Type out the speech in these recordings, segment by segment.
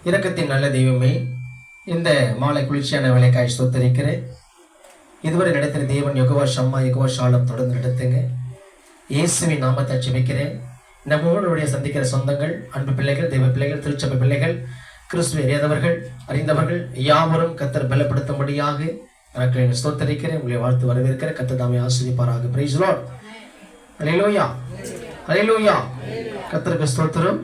இரக்கத்தின் நல்ல தெய்வமே, இந்த மாலை குளிர்ச்சியான வேலைக்காய் ஸ்தோத்தரிக்கிறேன். இதுவரை நடத்தின தேவன் யெகோவா ஷம்மா, யெகோவா ஷாலம் தொடர்ந்து நடத்துங்க. இயேசுவின் நாமத்தை ஜெபிக்கிறேன். நம்மளுடைய சந்திக்கிற சொந்தங்கள், அன்பு பிள்ளைகள், தெய்வ பிள்ளைகள், திருச்சபை பிள்ளைகள், கிறிஸ்துவை அறியாதவர்கள், அறிந்தவர்கள் யாவரும் கர்த்தர் பலப்படுத்தும்படியாக எனக்கு ஸ்தோத்தரிக்கிறேன். உங்களை வாழ்த்து வரவேற்கிற கர்த்தர் தாமே ஆசீர்வதிப்பாராக. Praise Lord. Hallelujah, hallelujah. கர்த்தருக்கு ஸ்தோத்திரம்.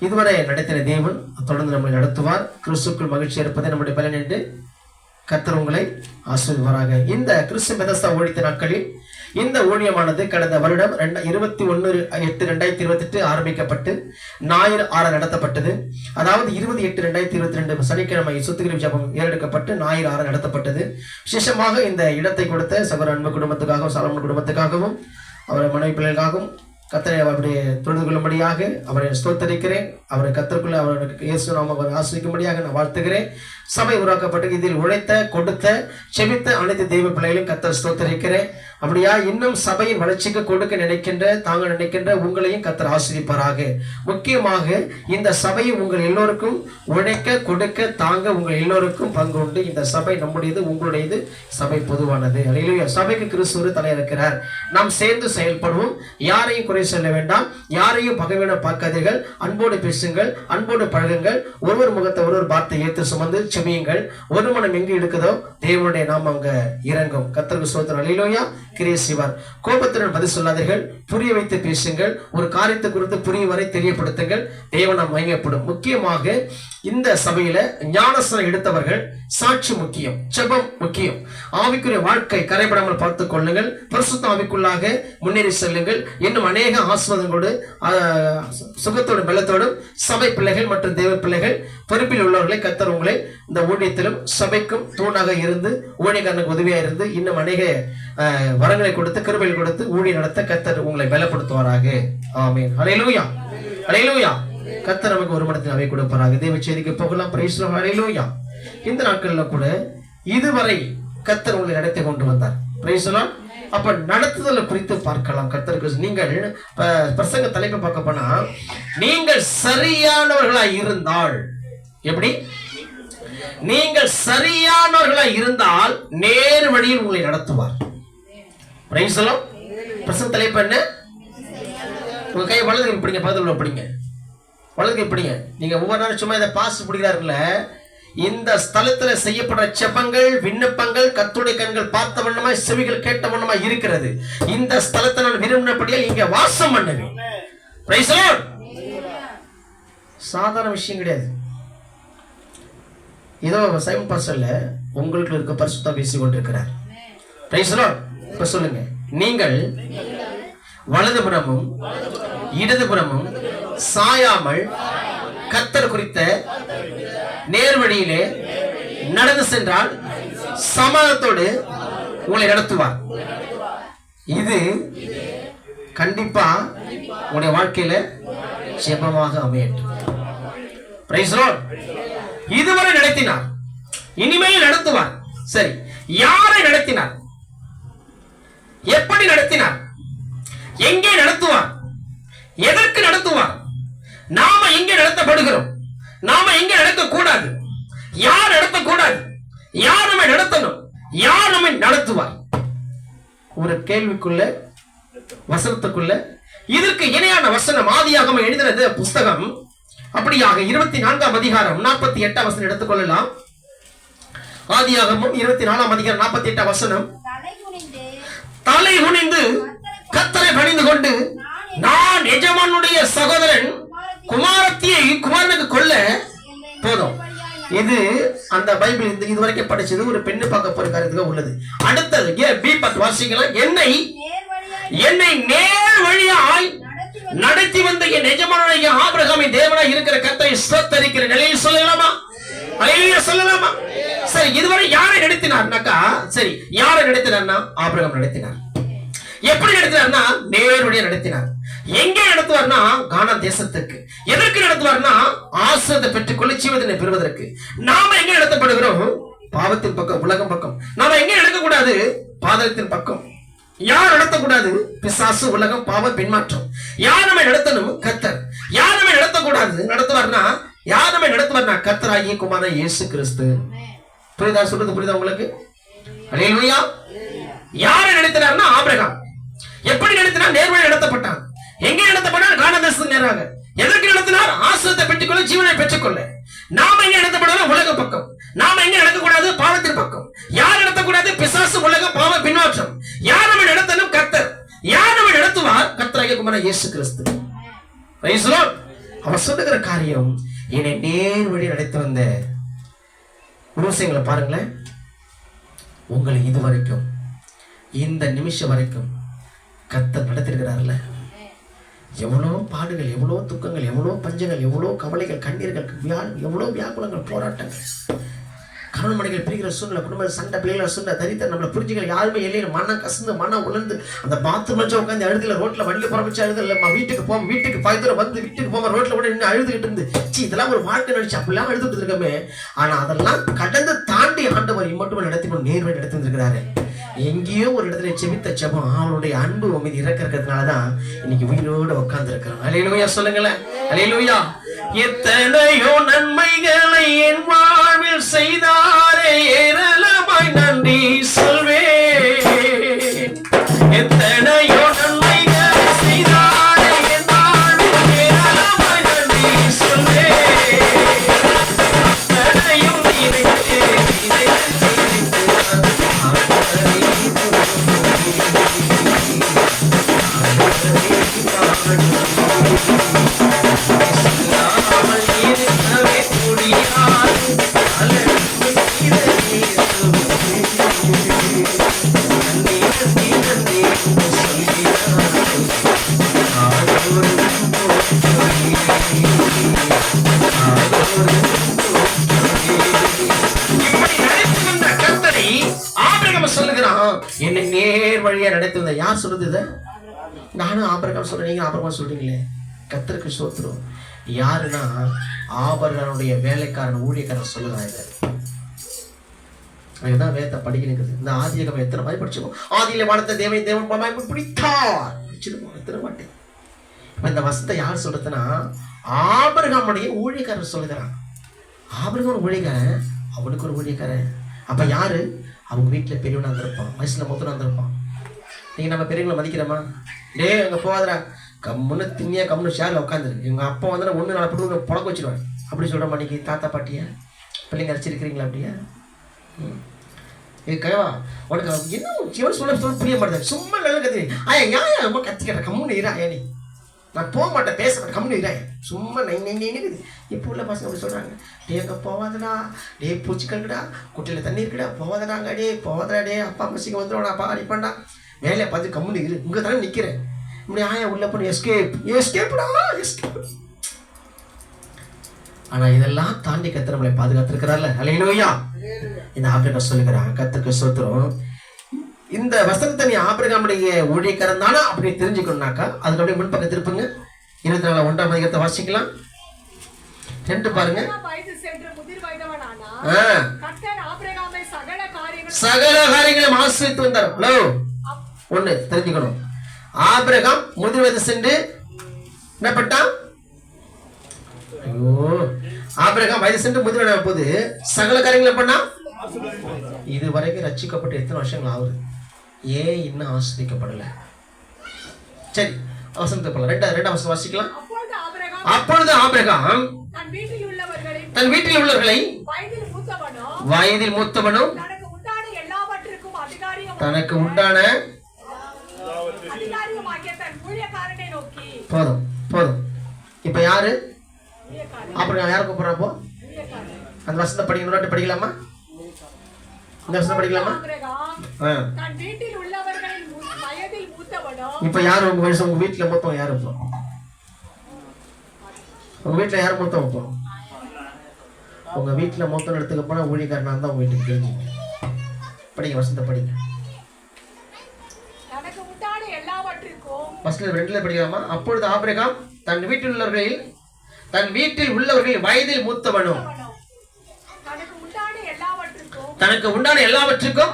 இதுவரை நடத்தின தேவன் தொடர்ந்து நம்மை நடத்துவார். கிறிஸ்துக்குள் மகிழ்ச்சி இருப்பதை நம்முடைய பலன் என்று கர்த்தர் உங்களை ஆசீர்வதிப்பாராக. இந்த கிறிஸ்து பெதஸ்தா ஊழியத்தின் நாட்களில் இந்த ஊழியமானது கடந்த வருடம் 21/8/2028 ஆரம்பிக்கப்பட்டு ஞாயிறு 6 நடத்தப்பட்டது. அதாவது 20/8/2022 சனிக்கிழமை சுத்திகரிப்பு ஜெபம் ஏறெடுக்கப்பட்டு ஞாயிறு 6 நடத்தப்பட்டது. விசேஷமாக இந்த இடத்தை கொடுத்த சகோதர அன்பு குடும்பத்துக்காகவும் சாலமன் குடும்பத்துக்காகவும் அவரை மனைவி பிள்ளைகளுக்காகவும் கர்த்தரை அவருடைய தொழுது கொள்ளும்படியாக அவரை ஸ்தோத்தரிக்கிறேன். அவரை கர்த்தருக்குள்ள அவருக்கு இயேசு நாம ஆசிரிக்கும்படியாக நான் வாழ்த்துகிறேன். சபை உருவாக்கப்பட்டு இதில் உழைத்த, கொடுத்த, செபித்த அனைத்து தெய்வ பிள்ளைகளையும் கர்த்தர் ஸ்தோத்தரிக்கிறேன். அப்படியா இன்னும் சபையின் வளர்ச்சிக்கு கொடுக்க நினைக்கின்ற, தாங்க நினைக்கின்ற உங்களையும் கர்த்தர் ஆசீர்வதிப்பாராக. முக்கியமாக இந்த சபையை உங்கள் எல்லோருக்கும் உழைக்க, கொடுக்க, தாங்க உங்கள் எல்லோருக்கும் பங்கு உண்டு. இந்த சபை நம்முடையது, உங்களுடையது. சபை பொதுவானது. அல்லேலூயா. சபைக்கு கிறிஸ்து தலை இருக்கிறார். நாம் சேர்ந்து செயல்படுவோம். யாரையும் குறை சொல்ல வேண்டாம். யாரையும் பகைவன பார்க்காதீர்கள். அன்போடு பேசுங்கள், அன்போடு பழகுங்கள். ஒருவர் முகத்தை ஒருவர் பார்த்து ஏற்று சுமந்து செபியுங்கள். ஒரு மனம் எங்கு இருக்குதோ தேவனுடைய நாமம் அங்க இறங்கும். கர்த்தருக்கு ஸ்தோத்திரம். அல்லேலூயா. கிரியை செய்வார். கோபத்துடன் பதில் சொல்லாதீர்கள். புரிய வைத்து பேசுங்கள். ஒரு காரியத்தை குறித்து புரிய வரை தெரியப்படுத்துங்கள். தேவனம் மகிமைப்படும். முக்கியமாக இந்த சபையில ஞானஸ்நானம் எடுத்தவர்கள் சாட்சி முக்கியம், ஜெபம் முக்கியம். ஆவிக்குரிய வாழ்க்கை கரைபடாமல் பார்த்துக் கொள்ளுங்கள். பரிசுத்த ஆவிக்குள்ளாக முன்னேறி செல்லுங்கள். இன்னும் அநேக ஆசீர்வாதங்களோடு சுகத்தோடும் பலத்தோடும் சபை பிள்ளைகள் மற்றும் தேவ பிள்ளைகள் பொறுப்பில் உள்ளவர்களை கர்த்தர் உங்களை இந்த ஊழியத்திலும் சபைக்கும் தூணாக இருந்து ஊழியக்காரனுக்கு உதவியாக இருந்து இன்னும் அநேக வரங்களை கொடுத்து கிருபைகள் கொடுத்து ஊழியம் நடத்த கர்த்தர் உங்களை பலப்படுத்துவாராக. ஆமென். ஹல்லேலூயா, ஹல்லேலூயா. கர்த்தர் நமக்கு ஒரு மனத்தின் அவை கொடுப்பாராக. தேவ செய்திக்கு போகலாம். Praise the Lord. ஹல்லேலூயா. இந்த நாட்கள்ல கூட இதுவரை கர்த்தர் உங்களை நடத்தி கொண்டு வந்தார். Praise the Lord. அப்ப நடத்துதலை குறித்து பார்க்கலாம். கர்த்தருக்கு நீங்கள் பிரசங்க தலைப்பை பார்க்க போனா, நீங்கள் சரியானவர்களாய் இருந்தால், எப்படி நீங்கள் சரியானவர்களாய் இருந்தால் நேர் வழியில் உங்களை நடத்துவார். Price the Lord. பிரசங்க தலைப்பு என்ன? உங்க கையை வலது பிடிங்க, பக்கத்துல பிடிங்க, வலது பிடிங்க. நீங்க ஒவ்வொரு நாளும் சும்மா இதை பாஸ் பிடிக்கிறாருல்ல, இந்த ஸ்தலத்துல செய்யப்படுற ஜெபங்கள், விண்ணப்பங்கள் கர்த்தருடைய கண்கள் பார்த்த வண்ணமா, செவிகள் கேட்ட வண்ணமா இருக்கிறது. இந்த ஸ்தலத்தை நான் விரும்பினபடியால் இங்க வாசம் பண்ணுவேன். Price the Lord. சாதாரண விஷயம் கிடையாது. ஏதோ சைமன் பாஸ்டர்ல உங்களுக்கு இருக்க பரிசுத்தம் பேசிக் கொண்டிருக்கிறார். Price the Lord. இப்ப சொல்லுங்க, நீங்கள் வலதுபுறமும் இடதுபுறமும் சாயாமல் கர்த்தர் குறித்த நேர்வழியிலே நடந்து சென்றால் சமாதானத்தோடு உங்களை நடத்துவார். இது கண்டிப்பா உங்களுடைய வாழ்க்கையில ஜெபமாக அமையட்டும். Price the Lord. இதுவரை நடத்தினார், இனிமேல் நடத்துவார். சரி, யாரை நடத்தினார்? எப்படி நடத்தினார்? எங்கே நடத்துவார்? எதற்கு நடத்துவார்? நாம எங்கே நடத்தப்படுகிறோம்? நாம எங்கே நடத்தக்கூடாது? யார் நடத்தக்கூடாது? யார் நம்மை நடத்தணும்? யார் நம்மை நடத்துவார்? ஒரு கேள்விக்குள்ள, வசனத்துக்குள்ள இதற்கு இணையான வசனம் ஆதியாகமம் எழுதின புஸ்தகம். அப்படியாக 24ஆம் அதிகாரம் 48ஆம் வசனம் எடுத்துக்கொள்ளலாம். ஆதியாகமம் 24ஆம் அதிகாரம் 48ஆம் வசனம். தலை குனிந்து கர்த்தரை பணிந்து கொண்டு, நான் எஜமானுடைய சகோதரன் குமாரத்தியை குமாரனுக்கு கொல்ல போதும். இது அந்த பைபிள் இதுவரைக்கும் படிச்சது ஒரு பெண்ணு பார்க்க போற காரியத்துக்கு உள்ளது. அடுத்தது பி பார்த்து வாசிக்கலாம். என்னை நேர் வழியாய் நடத்தி வந்த என் எஜமானுடைய ஆபிரகாமின் தேவனாய் இருக்கிற கர்த்தரை ஸ்தோத்தரிக்கிற நிலையில் சொல்லலாமா? அல்லேலூயா சொல்லலாமா? சரி, இதுவரை யாரை நடத்தினார்னாக்கா, சரி யாரை நடத்தினார்னா ஆபிரகாம் நடத்தினார். எப்படி நடத்தினார்னா நேரடியாக நடத்தினார். எங்கே நடத்துவார்னா கானான் தேசத்துக்கு. எதற்கு நடத்துவார்னா ஆசீர்வாதத்தை பெற்றுக்கொள்ள ஜீவனை பெறுவதற்கு. நாம எங்க நடத்தப்படுகிறோம்? பாவத்தின் பக்கம், உலகம் பக்கம். நாம எங்க நடக்கக்கூடாது? பாதத்தின் பக்கம். யார் நடத்தக்கூடாது? பிசாசு, உலகம், பாவம், பின்மாற்றம். யார் நம்மை நடத்தணும்? கர்த்தர். யார் நம்மை நடத்தக்கூடாது? நடத்துவார்னா யார் நம்மை நடத்துவார்? நடத்தினா கர்த்தராகிய குமாரன் இயேசு கிறிஸ்து. புரியுதா? சொல்றது புரியுதா உங்களுக்கு? அல்லேலூயா. யாரை நடத்தினார்னா ஆபிரகாம். எப்படி நடத்தினார்? நேர்வழி நடத்தப்பட்டான். எங்கே நடத்தப்பட்டார்? கானான் தேசத்துக்கு நேராக. எதற்கு நடத்தினார்? ஆசீர்வாதத்தை பெற்றுக்கொள்ள, ஜீவனை பெற்றுக்கொள்ள. நாம எங்க நடத்தப்படாத? உலக பக்கம். நாம எங்க நடக்கக்கூடாது? பாவத்தின் பக்கம். யார் நடத்தக்கூடாது? பிசாசு, உலகம், பாவ, பின்வாற்றம். யார் நம்ம நடத்தணும்? கர்த்தர். யார் நம்ம நடத்துவார்? கர்த்தராகிய குமாரன் இயேசு கிறிஸ்து. Price the Lord. அவர் சொல்லுகிற காரியம், என்னை நேர் வழி நடத்தி வந்த விஷயங்களை பாருங்களேன். உங்களை இதுவரைக்கும், இந்த நிமிஷம் வரைக்கும் கர்த்தர் நடத்திருக்கிறார்ல. எவ்வளோ பாடுகள், எவ்வளோ துக்கங்கள், எவ்வளோ பஞ்சங்கள், எவ்வளோ கவலைகள், கண்ணீர்கள், எவ்வளோ வியாகுலங்கள், போராட்டங்கள், கணவன்மனைகள் பிரிக்கிற சூழ்நிலை, குடும்ப சண்டை, பிள்ளைகளை சூழ்நிலை, தரித்திரம், நம்மளை புரிஞ்சுக்கிற யாருமே இல்லைன்னு மனம் கசந்து, மனம் உணர்ந்து, அந்த பாத்ரூம் வச்சு உட்காந்து அழுதுல, ரோட்ல வண்டியில புறமிச்சு அழுதுல, வீட்டுக்கு போவோம், வீட்டுக்கு பக்கத்துல வந்து வீட்டுக்கு போவோம், ரோட்ல கூட நின்று அழுதுகிட்டு இருந்து, இதெல்லாம் ஒரு வாழ்க்கை நடிச்சு அப்படிலாம் அழுதுட்டு இருக்கமே. ஆனா அதெல்லாம் கடந்து தாண்டி ஆண்டவர் மட்டும் நடத்தி கொண்டு நேர்வழி நடத்தி வந்திருக்கிறாரு. எங்கேயோ ஒரு இடத்துல செபித்த செபம் அவனுடைய அன்பு மீது இறக்கிறதுனாலதான் இன்னைக்கு உயிரோட உட்கார்ந்து இருக்கிறோம். அல்லேலூயா சொல்லுங்களேன். அல்லேலூயா. எத்தனையோ நன்மைகளை என் வாழ்வில் செய்தாரே, ஏராளமாய் நன்றி சொல்வேன். எத்தனையோ நன்மைகளை செய்தாரே, என் வாழ்வில் ஏராளமாய் நன்றி சொல்வேன். அத்தனையும் என்னை நேர் வழியா நடத்தி வந்த யார் சொல்றது? இதை நானும் ஆபிரகாம் சொல்றேன், நீங்க ஆபிரகாம் சொல்றீங்களே. கர்த்தருக்கு ஸ்தோத்திரம். யாருன்னா ஆபிரகாமுடைய வேலைக்காரன், ஊழியக்காரன் சொல்லுறாங்க. அதுதான் வேதத்தை படிக்கிறது. இந்த ஆதியாகமம் எத்தனை மாதிரி படிச்சுக்கோ. ஆதியில வானத்தை தேவன் தேவன் பிடித்தார் படிச்சிருக்கோம் எத்தனை மாட்டே. இந்த வசனத்தை யார் சொல்றதுன்னா ஆபிரகாமுடைய ஊழியக்காரன் சொல்லுகிறான். ஆபிரகாம் ஊழியக்காரன், அவனுக்கு ஒரு ஊழியக்காரன். அப்ப யாரு? அவங்க வீட்டில் பெரியவனா இருந்திருப்பான், வயசுல மொத்தனா இருந்திருப்பான். நீங்க நம்ம பெரியவங்களை மதிக்கிறோமா? டே அங்க போகாதரா, கம்முன்னு திண்ணியா கம்முன்னு ஷேர்ல உட்காந்துருக்கு. எங்க அப்பா வந்து ஒன்று நாலு போட்டு புழக்க வச்சிருவாங்க. அப்படி சொல்ற மாட்டேங்கி தாத்தா பாட்டியா பிள்ளைங்க அரைச்சிருக்கிறீங்களா? அப்படியா? இது கைவா உனக்கு என்ன சிவன் சொல்ல புரிய மாட்டேன். சும்மா நல்ல கத்தி ஆயா ஏன் ரொம்ப கத்திக்கிட்ட கம்முன்னு இரா. ஏனி நான் போக மாட்டேன், பேச மாட்டேன், கம்முன்னு இரா. சும்மா நைக்குது. இப்போ உள்ள பசங்க அப்படி சொல்றாங்க. டே அங்கே போவாதடா, டே பூச்சிக்கல்டா, குட்டையில் தண்ணி இருக்குடா, போவாதடாங்க, டே போவாதடா, டே அப்பா மசிக்க வந்துடும்டா, அப்பா அடிப்பாண்டா, வேலையை பார்த்து கம்முன்னு இரு, இங்கே தானே நிற்கிறேன். இப்படி ஆயா உள்ள பண்ணி எஸ்கேப்டா. ஆனா இதெல்லாம் தாண்டி கர்த்தர் நம்மளை பாதுகாத்திருக்கிறார்ல. அல்லேலூயா. இந்த ஆபிரகாம் சொல்லுகிறான், கர்த்தருக்கு ஸ்தோத்திரம். இந்த வசனத்தை நீ ஆபிரகாமுடைய ஊழியக்காரன் தானா அப்படி தெரிஞ்சுக்கணும்னாக்கா அதுக்கு அப்படியே முன்பக்க திருப்புங்க. 24 1ஆம் அதிகாரத்தை வாசிக்கலாம். 2 பாருங்க. சகல காரியங்களையும் ஆசீர்வதித்து வந்தார். 1 தெரிஞ்சுக்கணும். ஆபிரகாம் முதிர் வயது சென்று என்ன பட்டான்? ஐயோ, ஆபிரகாம் வயது சென்று முதிர் வயது போது சகல காரியங்களும் பண்ணா. இது வரைக்கும் ரட்சிக்கப்பட்டு எத்தனை வருஷங்கள் ஆகுது? ஏன் இன்னும் ஆஸ்வதிக்கப்படல? சரி, வசனத்தை போல 2ஆம் வசனம் வாசிக்கலாம். அப்பொழுது ஆபிரகாம் தன் வீட்டில் உள்ளவர்களை வயதில் மூத்தவனும் தனக்கு உண்டான போதும் போதும். இப்ப யாரு ஆபிரகாம் யாரை கூப்பிடுறப்போ? அந்த வசனத்தை படிக்கணும். படிக்கலாமா? இந்த வசனம் படிக்கலாமா? இப்ப யாரு உங்க வயசு? உங்க வீட்டுல மொத்தம் யாரு? இப்போ உங்க வீட்டுல யாரு மொத்தம்? இப்போ உங்க வீட்டுல மொத்தம் எடுத்துக்க போனா ஊழியக்காரனா தான் உங்க வீட்டுக்கு தெரிஞ்சுங்க. படிங்க, வசனத்தை படிங்க. வசனம் 2ல படிக்கலாமா? அப்பொழுது ஆபிரகாம் தன் வீட்டில் உள்ளவர்களில் வயதில் மூத்தவனும் தனக்கு உண்டான எல்லாவற்றுக்கும்.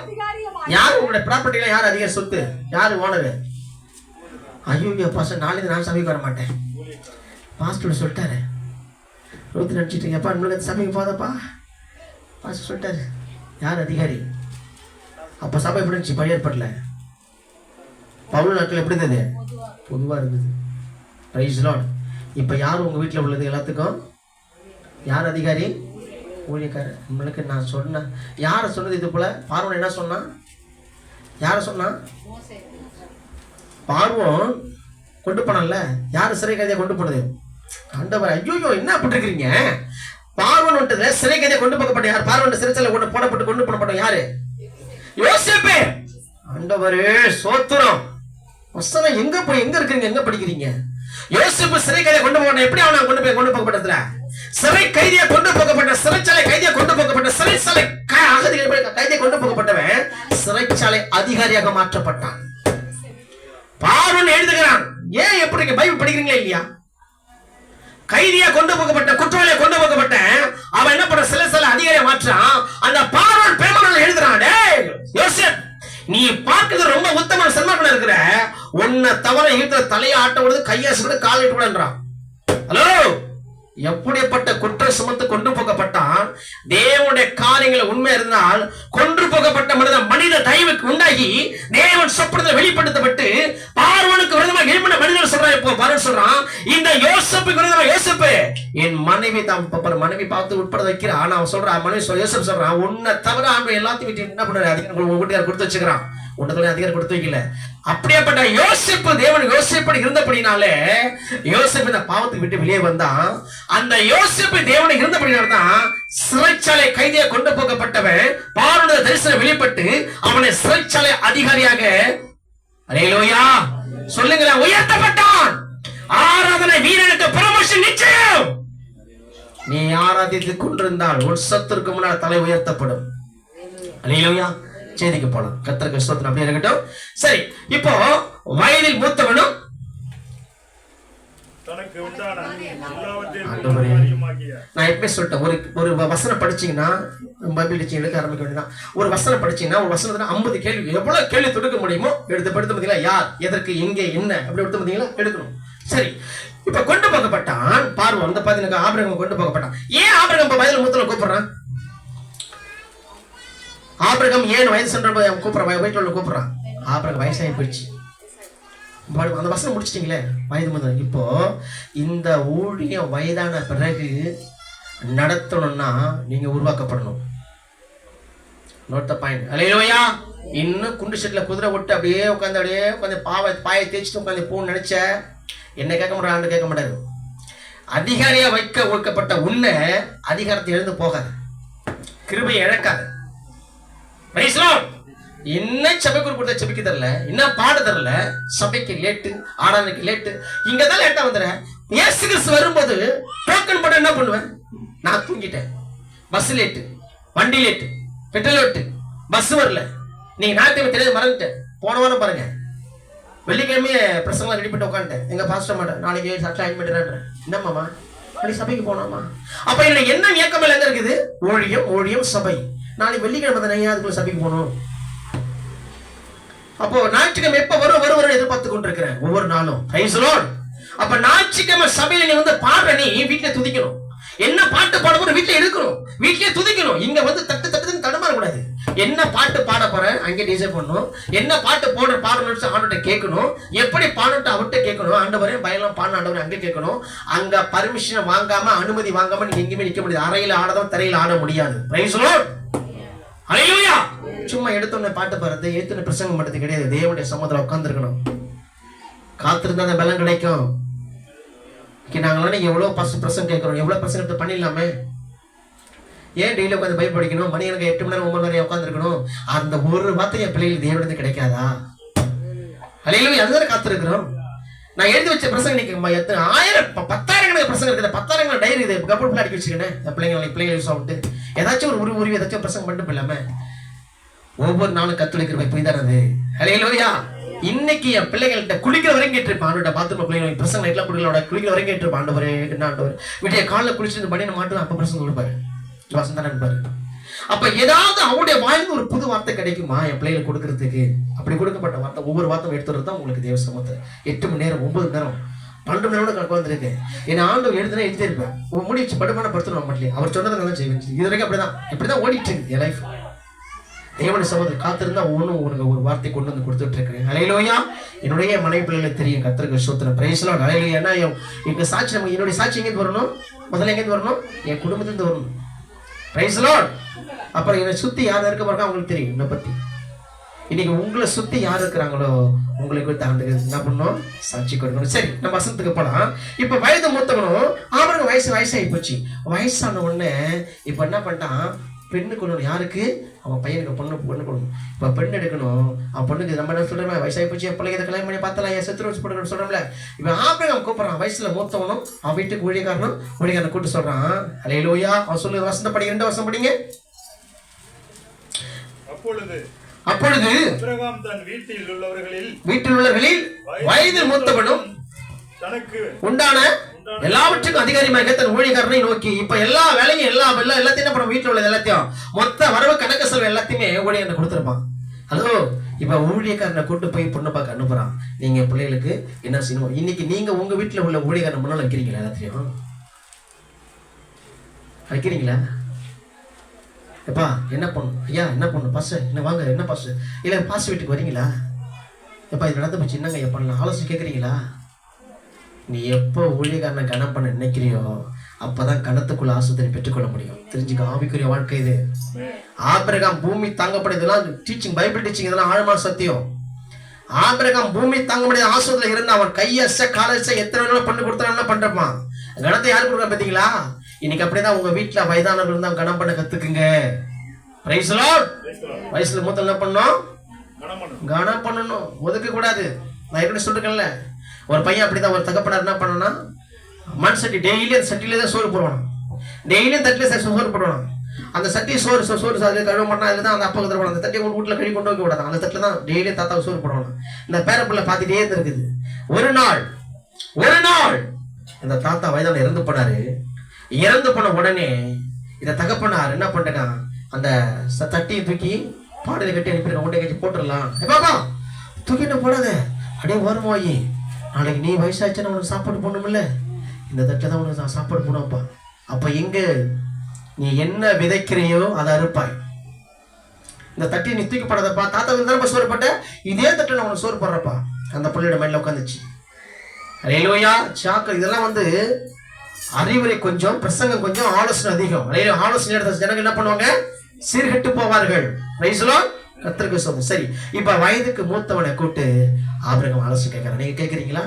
யார் உங்களுடைய ப்ராப்பர்ட்டில யார் அதிக சொத்து? யாரு ஓனரு? ஐயோ பாஸ்டர், நாளைக்கு நான் சபைக்கு வர மாட்டேன். பாஸ்டர் சொல்லிட்டாரு. ரோத்து நினச்சிட்டு எப்பா நம்மளுக்கு சபைக்கு போதப்பா பாஸ்டர் சொல்லிட்டாரு. யார் அதிகாரி? அப்போ சபை எப்படி இருந்துச்சு? பழைய ஏற்பாட்டில் பவுல் நாட்கள் எப்படி இருந்தது? பொதுவாக இருந்தது. Praise Lord. இப்போ யார் உங்கள் வீட்டில் உள்ளது எல்லாத்துக்கும்? யார் அதிகாரி? ஊழியக்காரர். நம்மளுக்கு நான் சொன்னேன். யாரை சொன்னது இது போல்? பார்வன் என்ன சொன்னான்? யாரை சொன்னான்? பார்வன் கொண்டு போனான்ல, யார் சிறை கைதியை கொண்டு போனது? ஆண்டவர். ஐயோ என்ன பண்ணிருக்கிறீங்க? பார்வன் வந்துட்டு சிறை கைதியை கொண்டு போகப்பட்ட யார்? பார்வன் சிறைச்சாலை கொண்டு போடப்பட்டு கொண்டு போடப்பட்ட யாரு? யோசேப்பு. ஆண்டவரே சோத்திரம். வசனம் எங்க போய் எங்க இருக்கீங்க? எங்க படிக்கிறீங்க? யோசேப்பு சிறை கைதியை கொண்டு போன எப்படி அவனை கொண்டு போகப்பட்டதுல? சிறை கைதியை கொண்டு போகப்பட்ட, சிறைச்சாலை கைதியை கொண்டு போகப்பட்ட, சிறைச்சாலை கைதியை கொண்டு போகப்பட்டவன் சிறைச்சாலை அதிகாரியாக மாற்றப்பட்டான். பார்வன் எழுதுகிறான். ஏன் எப்படி பைபிள் படிக்கிறீங்களா இல்லையா? கைதியா கொண்டு போகப்பட்ட, குற்றவாளியை கொண்டு போகப்பட்ட அவன் என்ன பண்ண? சிறைச்சாலை அதிகாரியை மாற்றான். அந்த பார்வன் பேமனால் எழுதுறான். யோசேப், நீ பார்க்கிறது ரொம்ப உத்தம சன்மார்க்கனா இருக்கிற, உன்னை தவிர இருக்கிற தலையை ஆட்ட விடுது, கையாசு கூட கால் இட்டு கூடன்றான். ஹலோ, எப்படிப்பட்ட குற்ற சுமத்து கொண்டு போகப்பட்டான்? தேவனுடைய காரியங்களை உண்மை இருந்தால் கொண்டு போகப்பட்ட மனித தயவுக்கு உண்டாகி தேவன் சொப்பனத்தில் வெளிப்படுத்தப்பட்டு பார்வனுக்கு விரோதமாக எழுப்பின மனிதர் சொல்றான். இப்போ பார்வன் சொல்றான், இந்த யோசேப்புக்கு விரோதமாக, யோசேப்பு என் மனைவி தான் மனைவி பார்த்து உட்பட வைக்கிற. ஆனா அவன் சொல்றான், மனைவி யோசேப்பு சொல்றான், உன்னை தவிர ஆண்டு எல்லாத்தையும் விட்டு என்ன பண்றாரு? அதிகாரம் உங்க வீட்டுக்கார கொடுத்து வச்சுக்கிறான், உன்னதோட அதிகாரம் கொடுத்து வைக்கல. அப்படியேப்பட்ட யோசேப்பு தேவன் யோசேப்படி இருந்தபடினாலே யோசேப்பு இந்த பாவத்துக்கு விட்டு வெளியே வந்தான். அந்த யோசேப்பு தேவனை இருந்தபடினால தான் சிறைச்சாலை கைதியை கொண்டு போகப்பட்டவன் பார்வனுடைய தரிசனம் வெளிப்பட்டு அவனை சிறைச்சாலை அதிகாரியாக அல்லேலூயா சொல்லுங்களேன் உயர்த்தப்பட்டான். ஆராதனை வீரனுக்கு ப்ரமோஷன் நிச்சயம். நீ ஆராதித்துக் கொண்டிருந்தால் உன் சத்துருக்கு முன்னால் தலை உயர்த்தப்படும். அல்லேலூயா. செய்திக்கு போலாம். கர்த்தருக்கு ஸ்தோத்திரம். அப்படியே இருக்கட்டும். சரி, இப்போ வயதில் மூத்தவனும் நான் எப்பவே சொல்லிட்டேன், ஒரு வசனம் படிச்சீங்கன்னா பைபிள் டீச்சிங் எடுக்க ஆரம்பிக்க வேண்டியதான். ஒரு வசனம் படிச்சீங்கன்னா ஒரு வசனத்துல 50 கேள்வி, எவ்வளவு கேள்வி தொடுக்க முடியுமோ எடுத்து பார்த்தீங்களா? யார், எதற்கு, எங்கே, என்ன அப்படி எடுத்து பார்த்தீங்களா? எடுக்கணும். சரி, இப்ப கொண்டு போகப்பட்டான் பார்வன். அந்த பாத்தீங்கன்னா ஆபிரகாம் கொண்டு போகப்பட்டான். ஏன் ஆபிரகாம் இப்ப வயதில் மூத்தவனை கூப்பிடுறான்? ஆபிரகாம் ஏன் வயசு சென்ற கூப்பிடுறான், வீட்டுல கூப்பிடுறான்? ஆபிரகாம் வயசாகி போயிடுச்சு. அந்த வசனம் முடிச்சிட்டீங்களே, வயது முதல். இப்போ இந்த ஊழியம் வயதான பிறகு நடத்தணும்னா நீங்க உருவாக்கப்படணும். Note the point. அல்லேலூயா. இன்னும் குண்டு செட்ல குதிரை விட்டு அப்படியே உட்காந்து பாயை தேய்ச்சிட்டு உட்காந்து போன்னு நினைச்ச என்ன கேட்க மாட்டாரு, ஆண்டு கேட்க மாட்டாரு. அதிகாரியா வைக்கப்பட்ட உன்னை அதிகாரத்தை எழுந்து போகாது, கிருபையை இழக்காது. என்ன சபைக்கு கொடுத்த சபைக்கு தரல, என்ன பாட தரல, சபைக்கு லேட்டு, ஆராதனைக்கு லேட்டு, இங்கதான் லேட்டா வந்துற. இயேசு கிறிஸ்து வரும்போது டோக்கன் போட என்ன பண்ணுவேன்? நான் தூங்கிட்டேன், பஸ் லேட்டு, வண்டி லேட்டு, பெட்ரோல் லேட்டு, பஸ் வரல. நீங்க ஞாயிற்றுக்கிழமை தெரியாது மறந்துட்டேன். போன வாரம் பாருங்க, வெள்ளிக்கிழமையே பிரசங்கலாம் ரெடி பண்ணி உட்காந்துட்டேன். எங்க பாஸ்டர் மாட்டேன், நாளைக்கு சட்டை அயன் பண்ணிடுறேன். என்னம்மாமா நாளைக்கு சபைக்கு போனாமா? அப்ப என்னோட என்ன இயக்கம் எங்க இருக்குது? ஊழியம், ஊழியம், சபை. நாளைக்கு வெள்ளிக்கிழமை தானே அதுக்குள்ள சபைக்கு போகணும். அப்போ ஞாயிற்றுக்கிழமை எப்ப வரும் எதிர்பார்த்து கொண்டிருக்கிறேன் ஒவ்வொரு நாளும். Price the Lord. அப்ப ஞாயிற்றுக்கிழமை சபையில நீ வந்து பாடுற, நீ வீட்டுல துதிக்கணும். என்ன பாட்டு பாட போற வீட்டுல எடுக்கணும், வீட்லயே துதிக்கணும். இங்க வந்து தட்டு தட்டுன்னு தடுமாற கூடாது. என்ன பாட்டு பாட போறேன் அங்கே டிசைட் பண்ணணும். என்ன பாட்டு பாடணும்னு ஆண்டவர்கிட்ட கேட்கணும். எப்படி பாடணும் அவர்கிட்ட கேட்கணும். ஆண்டவரே பயலாம் பாடணும், ஆண்டவரே அங்கே கேட்கணும். அங்க பர்மிஷன் வாங்காம, அனுமதி வாங்காம நீங்க எங்கேயுமே நிக்க முடியாது. அறையில ஆடதான் தரையில ஆட முடியாது. Praise the Lord. ஹல்லேலூயா. சும்மா எடுத்தோன்னே பாட்டு பாடுறது, ஏத்துன பிரசங்கம் பண்றது கிடையாது. தேவனுடைய சமூகத்துல உட்கார்ந்து இருக்கணும். காத்திருந்தா அந்த பலம் கிடைக்கும். நாங்களாம் நீங்க எவ்வளவு பிரசங்கம் கேட்கிறோம், எவ்வளவு பிரசங்கத்தை பண்ணிடலாமே. ஏன் டெய்லி உட்காந்து பைபிள் படிக்கணும்? மணி எனக்கு 8 மணி நேரம் 9 மணி நேரம் உட்கார்ந்து இருக்கணும். அந்த ஒரு வார்த்தை என் பிள்ளைகளுக்கு தேவனுக்கு கிடைக்காதா? ஹல்லேலூயா. அதுதான் காத்திருக்கிறோம். நான் எழுதி வச்ச பிரசங்கம் இன்னைக்கு 1000 10,000 கணக்கு பிரசங்கம் இருக்குது. 10,000 டைரி இது கப்பல் அடிக்க வச்சுக்கிறேன். பிள்ளைங்க யூஸ் ஆகிட்டு ஏதாச்சும் ஒரு உருவி ஏதாச்சும் பிரசங்கம் பண்ணிட்டு போயிடலாமே. ஒவ்வொரு நாளும் கத்துழைக்கிற போய் தானது. ஹல்லேலூயா. இன்னைக்கு என் பிள்ளைகள்கிட்ட குளிக்கிற வரைக்கும் கேட்டிருப்பான். ஆண்டோட பாத்ரூம் பிள்ளைங்க பிரசங்கம் நைட்லாம் குளிக்கிற வரைக்கும் கேட்டிருப்பான். ஆண்டவரே என்ன ஆண்டவர் விட்டிய காலில் குளிச்சுட்டு பண்ணி மாட்டோம். அப்ப பிரசங்கம் கொடுப்பாரு, வாசம் தானே இருப்பாரு. அப்ப ஏதாவது அவருடைய வாயிலிருந்து ஒரு புது வார்த்தை கிடைக்குமா என் பிள்ளைகளுக்கு கொடுக்கறதுக்கு? அப்படி கொடுக்கப்பட்ட வார்த்தை ஒவ்வொரு வார்த்தையும் எடுத்துறது தான் உங்களுக்கு தேவ சமூகத்தை 8 மணி நேரம் 9 மணி நேரம் 12 மணி நேரம் கணக்கு வந்திருக்கு. என் ஆண்டு எழுதுனா எழுதிருப்பேன். முடிச்சு படுமான படுத்துருவான் மட்டும். அவர் சொன்னதை நான் தான் செய்வேன். இது வரைக்கும் இப்படிதான் ஓடிட்டு இருக்கு என் லைஃப். தேவனுடைய சமூகத்தில் காத்திருந்தா ஒன்றும் உனக்கு ஒரு வார்த்தை கொண்டு வந்து கொடுத்துட்டு இருக்கிறேன். ஹல்லேலூயா. என்னுடைய மனைவி பிள்ளைகளுக்கு தெரியும். கர்த்தருக்கு ஸ்தோத்திரம். Praise the Lord. ஹல்லேலூயா. ஏன்னா எங்க சாட்சி, நம்ம என்னுடைய சாட்சி எங்கேருந்து வரணும்? முதல்ல எங்கேருந்து வரணும்? என் குடும்பத்திலிருந்து வரணும். Price the Lord. அப்புறம் என்னை சுத்தி யார் இருக்க பாருங்க, அவங்களுக்கு தெரியும் என்னை பத்தி. இன்னைக்கு உங்களை சுத்தி யார் இருக்கிறாங்களோ உங்களுக்கு தாண்டு என்ன பண்ணணும்? சாட்சி கொடுக்கணும். சரி, நம்ம வசனத்துக்கு போலாம். இப்ப வயது மூத்தவனும் அவனுக்கு வயசாகி போச்சு. வயசான உடனே இப்ப என்ன பண்ணிட்டான்? பெண்ணு கொள்ளணும். யாருக்கு? அவன் பையனுக்கு பொண்ணு கொடுக்கணும். இப்போ பெண் எடுக்கணும். அவன் பொண்ணுக்கு நம்ம என்ன சொல்கிறோம்? வயசாகி போச்சு, என் பிள்ளைங்க கல்யாணம் பண்ணி பார்த்தலாம், என் செத்து வச்சு போட்டுக்கணும்னு சொல்கிறோம்ல. இப்போ ஆபிரகாம் கூப்பிட்றான். வயசுல மூத்தவனும் அவன் வீட்டுக்கு ஊழியக்காரனும் ஊழியக்காரனை கூப்பிட்டு சொல்கிறான். ஹல்லேலூயா. அவன் சொல்லு வசனம் படிங்க. 2 வசனம் படிங்க. அப்பொழுது ஆபிரகாம் தன் வீட்டில் உள்ளவர்களில் வயது மூத்தவனும் தனக்கு உண்டான எல்லாவற்றுக்கும் அதிகாரியாக தன் ஊழியக்காரனை நோக்கி, இப்ப எல்லா வேலையும் எல்லாத்தையும் என்ன பண்ண, வீட்டுல உள்ளது எல்லாத்தையும் மொத்த வரவு கணக்கு செலவு எல்லாத்தையுமே ஊழியக்காரனை கொடுத்துருப்பான். ஹலோ, இப்ப ஊழியக்காரனை கூட்டு போய் பொண்ணு பார்க்க அனுப்புறான். நீங்க பிள்ளைகளுக்கு என்ன செய்யணும்? இன்னைக்கு நீங்க உங்க வீட்டுல உள்ள ஊழியக்காரன் முன்னால வைக்கிறீங்களா? எல்லாத்தையும் வைக்கிறீங்களா? எப்பா என்ன பொண்ணு, ஐயா என்ன பொண்ணு, பாஸ் என்ன வாங்க, என்ன பாஸ் இல்ல பாஸ் வீட்டுக்கு வரீங்களா? எப்பா இது நடந்து போச்சு, என்னங்க ஐயா பண்ணலாம், ஆலோசனை கேட்குறீங்களா? நீ எப்போ ஊழியக்காரனை கனம் பண்ண நினைக்கிறியோ அப்பதான் கணத்துக்குள்ள ஆசுத்தனை பெற்றுக்கொள்ள முடியும். தெரிஞ்சுக்க, ஆவிக்குரிய வாழ்க்கை இது. ஆபிரகாம் பூமி தாங்கப்பட, இதெல்லாம் டீச்சிங், பைபிள் டீச்சிங், இதெல்லாம் ஆழமான சத்தியம். ஆபிரகாம் பூமி தாங்க முடியாத ஆசுத்துல இருந்தா அவன் கையச காலச எத்தனை நாள் பண்ணி கொடுத்தாலும் பண்றப்பான். கணத்தை யாரு கொடுக்க பார்த்தீங்களா? இன்னைக்கு அப்படிதான் உங்க வீட்டுல வயதானவர்கள் இருந்தா கனம் பண்ண கத்துக்குங்க. Price the Lord. வயசுல மூத்தல என்ன பண்ணணும்? கனம் பண்ணணும், ஒதுக்க கூடாது. நான் எப்படி சொல்லிருக்கேன்ல, ஒரு பையன் அப்படிதான், ஒரு தகப்பனார் என்ன பண்ணனா, மண் சட்டி டெய்லி அந்த சட்டியில தான் சோறு போடுவான். டெய்லியும் தட்டில சோறு போடுவான். அந்த சட்டி சோறு அதில் கழுவ மாட்டான். அதில் தான் அந்த அப்பா தருவான். அந்த தட்டியை உங்க வீட்டில் கழுவி கொண்டு வைக்க கூடாது. அந்த தட்டில் தான் டெய்லியும் தாத்தாவுக்கு சோறு போடுவான். இந்த பேரப்பிள்ளை பார்த்துட்டே இருக்குது. ஒரு நாள் இந்த தாத்தா வயதான இறந்து போனாரு. இறந்து போன உடனே இந்த தகப்பனார் என்ன பண்ணா, அந்த தட்டியை தூக்கி பாடையில கட்டி அனுப்பிடுங்க, ஒன்றை கட்சி போட்டுடலாம். பாப்பா தூக்கிட்டு போடாத, அப்படியே வருமாயி, நாளைக்கு நீ வயசாச்சுன்னா உனக்கு சாப்பாடு போடணும்ல, இந்த தட்டை தான் உனக்கு சாப்பாடு போடுவாப்பா. அப்ப எங்க நீ என்ன விதைக்கிறையோ அதை அறுப்பாய். இந்த தட்டியை நீ தூக்கி போடாதப்பா, தாத்தா தானப்பா சோறு போட்ட, இதே தட்டை நான் உனக்கு சோறு போடுறப்பா. அந்த பிள்ளையோட மைண்ட்ல உட்காந்துச்சு. ஹல்லேலூயா. சாக்கு இதெல்லாம் அறிவுரை கொஞ்சம், பிரசங்கம் கொஞ்சம், ஆலோசனை அதிகம். ஆலோசனை எடுத்த ஜனங்கள் என்ன பண்ணுவாங்க? சீர்கெட்டு போவார்கள். Price the Lord. கர்த்தருக்கு ஸ்தோத்திரம். சரி, இப்ப வயதுக்கு மூத்தவனை கூப்பிட்டு ஆபிரகாம் ஆலோசனை கேட்கிறான். நீங்க கேட்கறீங்களா?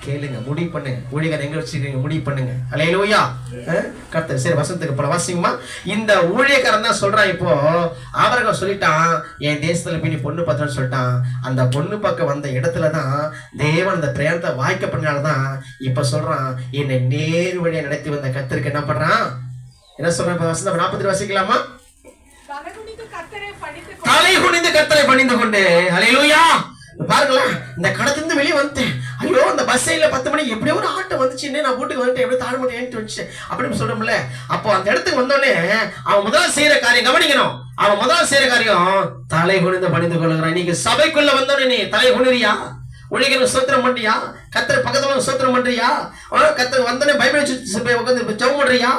கேளுங்க, முடிவு பண்ணுங்க. ஊழியக்காரன் எங்க வச்சிருக்கீங்க, முடிவு பண்ணுங்க. ஹல்லேலூயா. கர்த்தர். சரி, வசனத்துக்கு போல வாசிங்கம்மா. இந்த ஊழியக்காரன் தான் சொல்றான். இப்போ ஆபிரகாம் சொல்லிட்டான், என் தேசத்துல போய் நீ பொண்ணு பார்த்தன்னு சொல்லிட்டான். அந்த பொண்ணு பக்கம் வந்த இடத்துலதான் தேவன் அந்த பிரயாணத்தை வாய்க்க பண்ணால்தான் இப்ப சொல்றான், என்னை நேர் வழியை நடத்தி வந்த கர்த்தருக்கு என்ன பண்றான்? என்ன சொல்றான்? வசனம் 40 வாசிக்கலாமா? தலை குனிந்து கர்த்தரை பணிந்து கொண்டு. ஹல்லேலூயா. பாருங்களேன், இந்த கடத்திலிருந்து வெளியே வந்துட்டேன். ஐயோ, இந்த பஸ் சைட்ல 10 மணிக்கு எப்படியோ ஒரு ஆட்டம் வந்துச்சுன்னு நான் வீட்டுக்கு வந்துட்டேன், எப்படி தாழ்மட்டை ஏன்ட்டு வந்துச்சு அப்படின்னு சொல்றோம்ல. அப்போ அந்த இடத்துக்கு வந்தோடனே அவன் முதல்ல செய்யற காரியம் கவனிக்கணும். அவன் முதல்ல செய்யற காரியம் தலை குனிந்து பணிந்து கொள்ளுகிறான். நீங்க சபைக்குள்ள வந்தோடனே நீ தலை குனிறியா? ஊழியக்காரன் சோத்திரம் பண்றியா? கர்த்தர் பக்கத்துல சோத்திரம் பண்றியா? கர்த்தர் வந்தோடனே பைபிள் உட்காந்து ஜெபம் பண்றியா?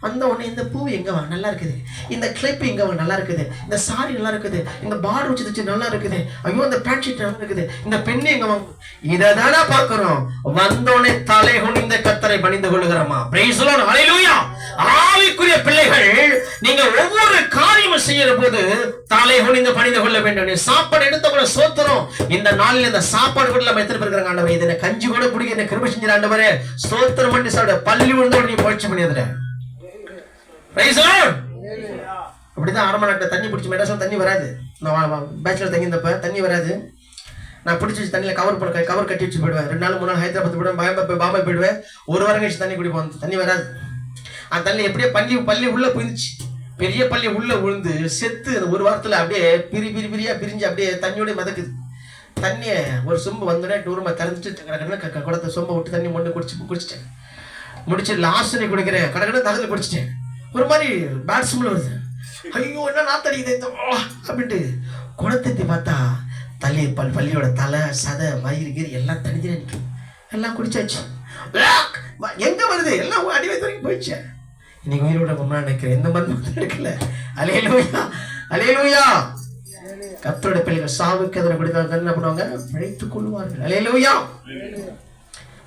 வந்த உடனே இந்த பூ எங்க நல்லா இருக்குது, இந்த கிளிப் எங்க நல்லா இருக்குது, இந்த சாரி நல்லா இருக்குது, இந்த பார்டர் வச்சு நல்லா இருக்குது, ஐயோ இந்த பேண்ட் ஷீட் நல்லா இருக்குது, இந்த பெண்ணு எங்க வாங்க, இததான பாக்குறோம். வந்தோடனே தலை குனிந்த கர்த்தரை பணிந்து கொள்ளுகிறோமா? Price the Lord. ஹல்லேலூயா. ஆவிக்குரிய பிள்ளைகள், நீங்க ஒவ்வொரு காரியமும் செய்யற போது தலை குனிந்து பணிந்து கொள்ள வேண்டும். நீ சாப்பாடு எடுத்த கூட சோத்திரம். இந்த நாளில் இந்த சாப்பாடு கூட நம்ம எத்தனை பேர் இருக்கிறாங்க? ஆண்டவரே, இதை கஞ்சி கூட குடிக்க என்ன கிருபை செஞ்சிரு ஆண்டவரே, சோத்திரம் பண்ணி சாப்பிட பள்ளி விழுந்தோட நீ பயிற்சி பண்ணியதுல. அப்படிதான் ஆரம்ப நாட்டில் தண்ணி பிடிச்சி மெட்ராஸில் தண்ணி வராது. நான் பேச்சுலர் தங்கியிருந்தப்ப தண்ணி வராது. நான் பிடிச்சி வச்சு தண்ணியில் கவர் கட்டி வச்சு போயிடுவேன். 2 நாள் 3 நாள் ஹைதராபாத் போயிடுவேன், பாம்பே போயிடுவேன். ஒரு வாரம் கழிச்சு தண்ணி குடிப்போம். தண்ணி வராது. அந்த தண்ணி எப்படியே பள்ளி உள்ள போயிடுச்சு. பெரிய பள்ளி உள்ள விழுந்து செத்து அந்த ஒரு வாரத்தில் அப்படியே பிரியா பிரிஞ்சு அப்படியே தண்ணியோட மிதக்குது. தண்ணியை ஒரு சொம்பு வந்தோடனே டூரமா திறந்துட்டு குடத்தை சொம்பை விட்டு தண்ணி மொண்டு குடிச்சிட்டேன். முடிச்சு லாஸ்ட் நீ குடிக்கிறேன், கடற்கடை தகவல் குடிச்சிட்டேன். ஒரு மாதிரி பேட் ஸ்மெல் வருது. ஐயோ என்ன நாத்தடிக்குது அப்படின்ட்டு குடத்தை பார்த்தா பள்ளியோட தலை சதை வயிறு கீரி எல்லாம் தனித்தனி நிற்கும். எல்லாம் குடிச்சாச்சு. எங்க வருது? எல்லாம் அடி வைத்து வரைக்கும் போயிடுச்சு. இன்னைக்கு உயிரோட முன்னா நினைக்கிறேன், எந்த மருந்து எடுக்கல. Alleluia, alleluia. கர்த்தருடைய பிள்ளைகள் சாவுக்கு எதிராக பிடித்தாங்க என்ன பண்ணுவாங்க? பிழைத்துக் கொள்வார்கள். அலேலூயா.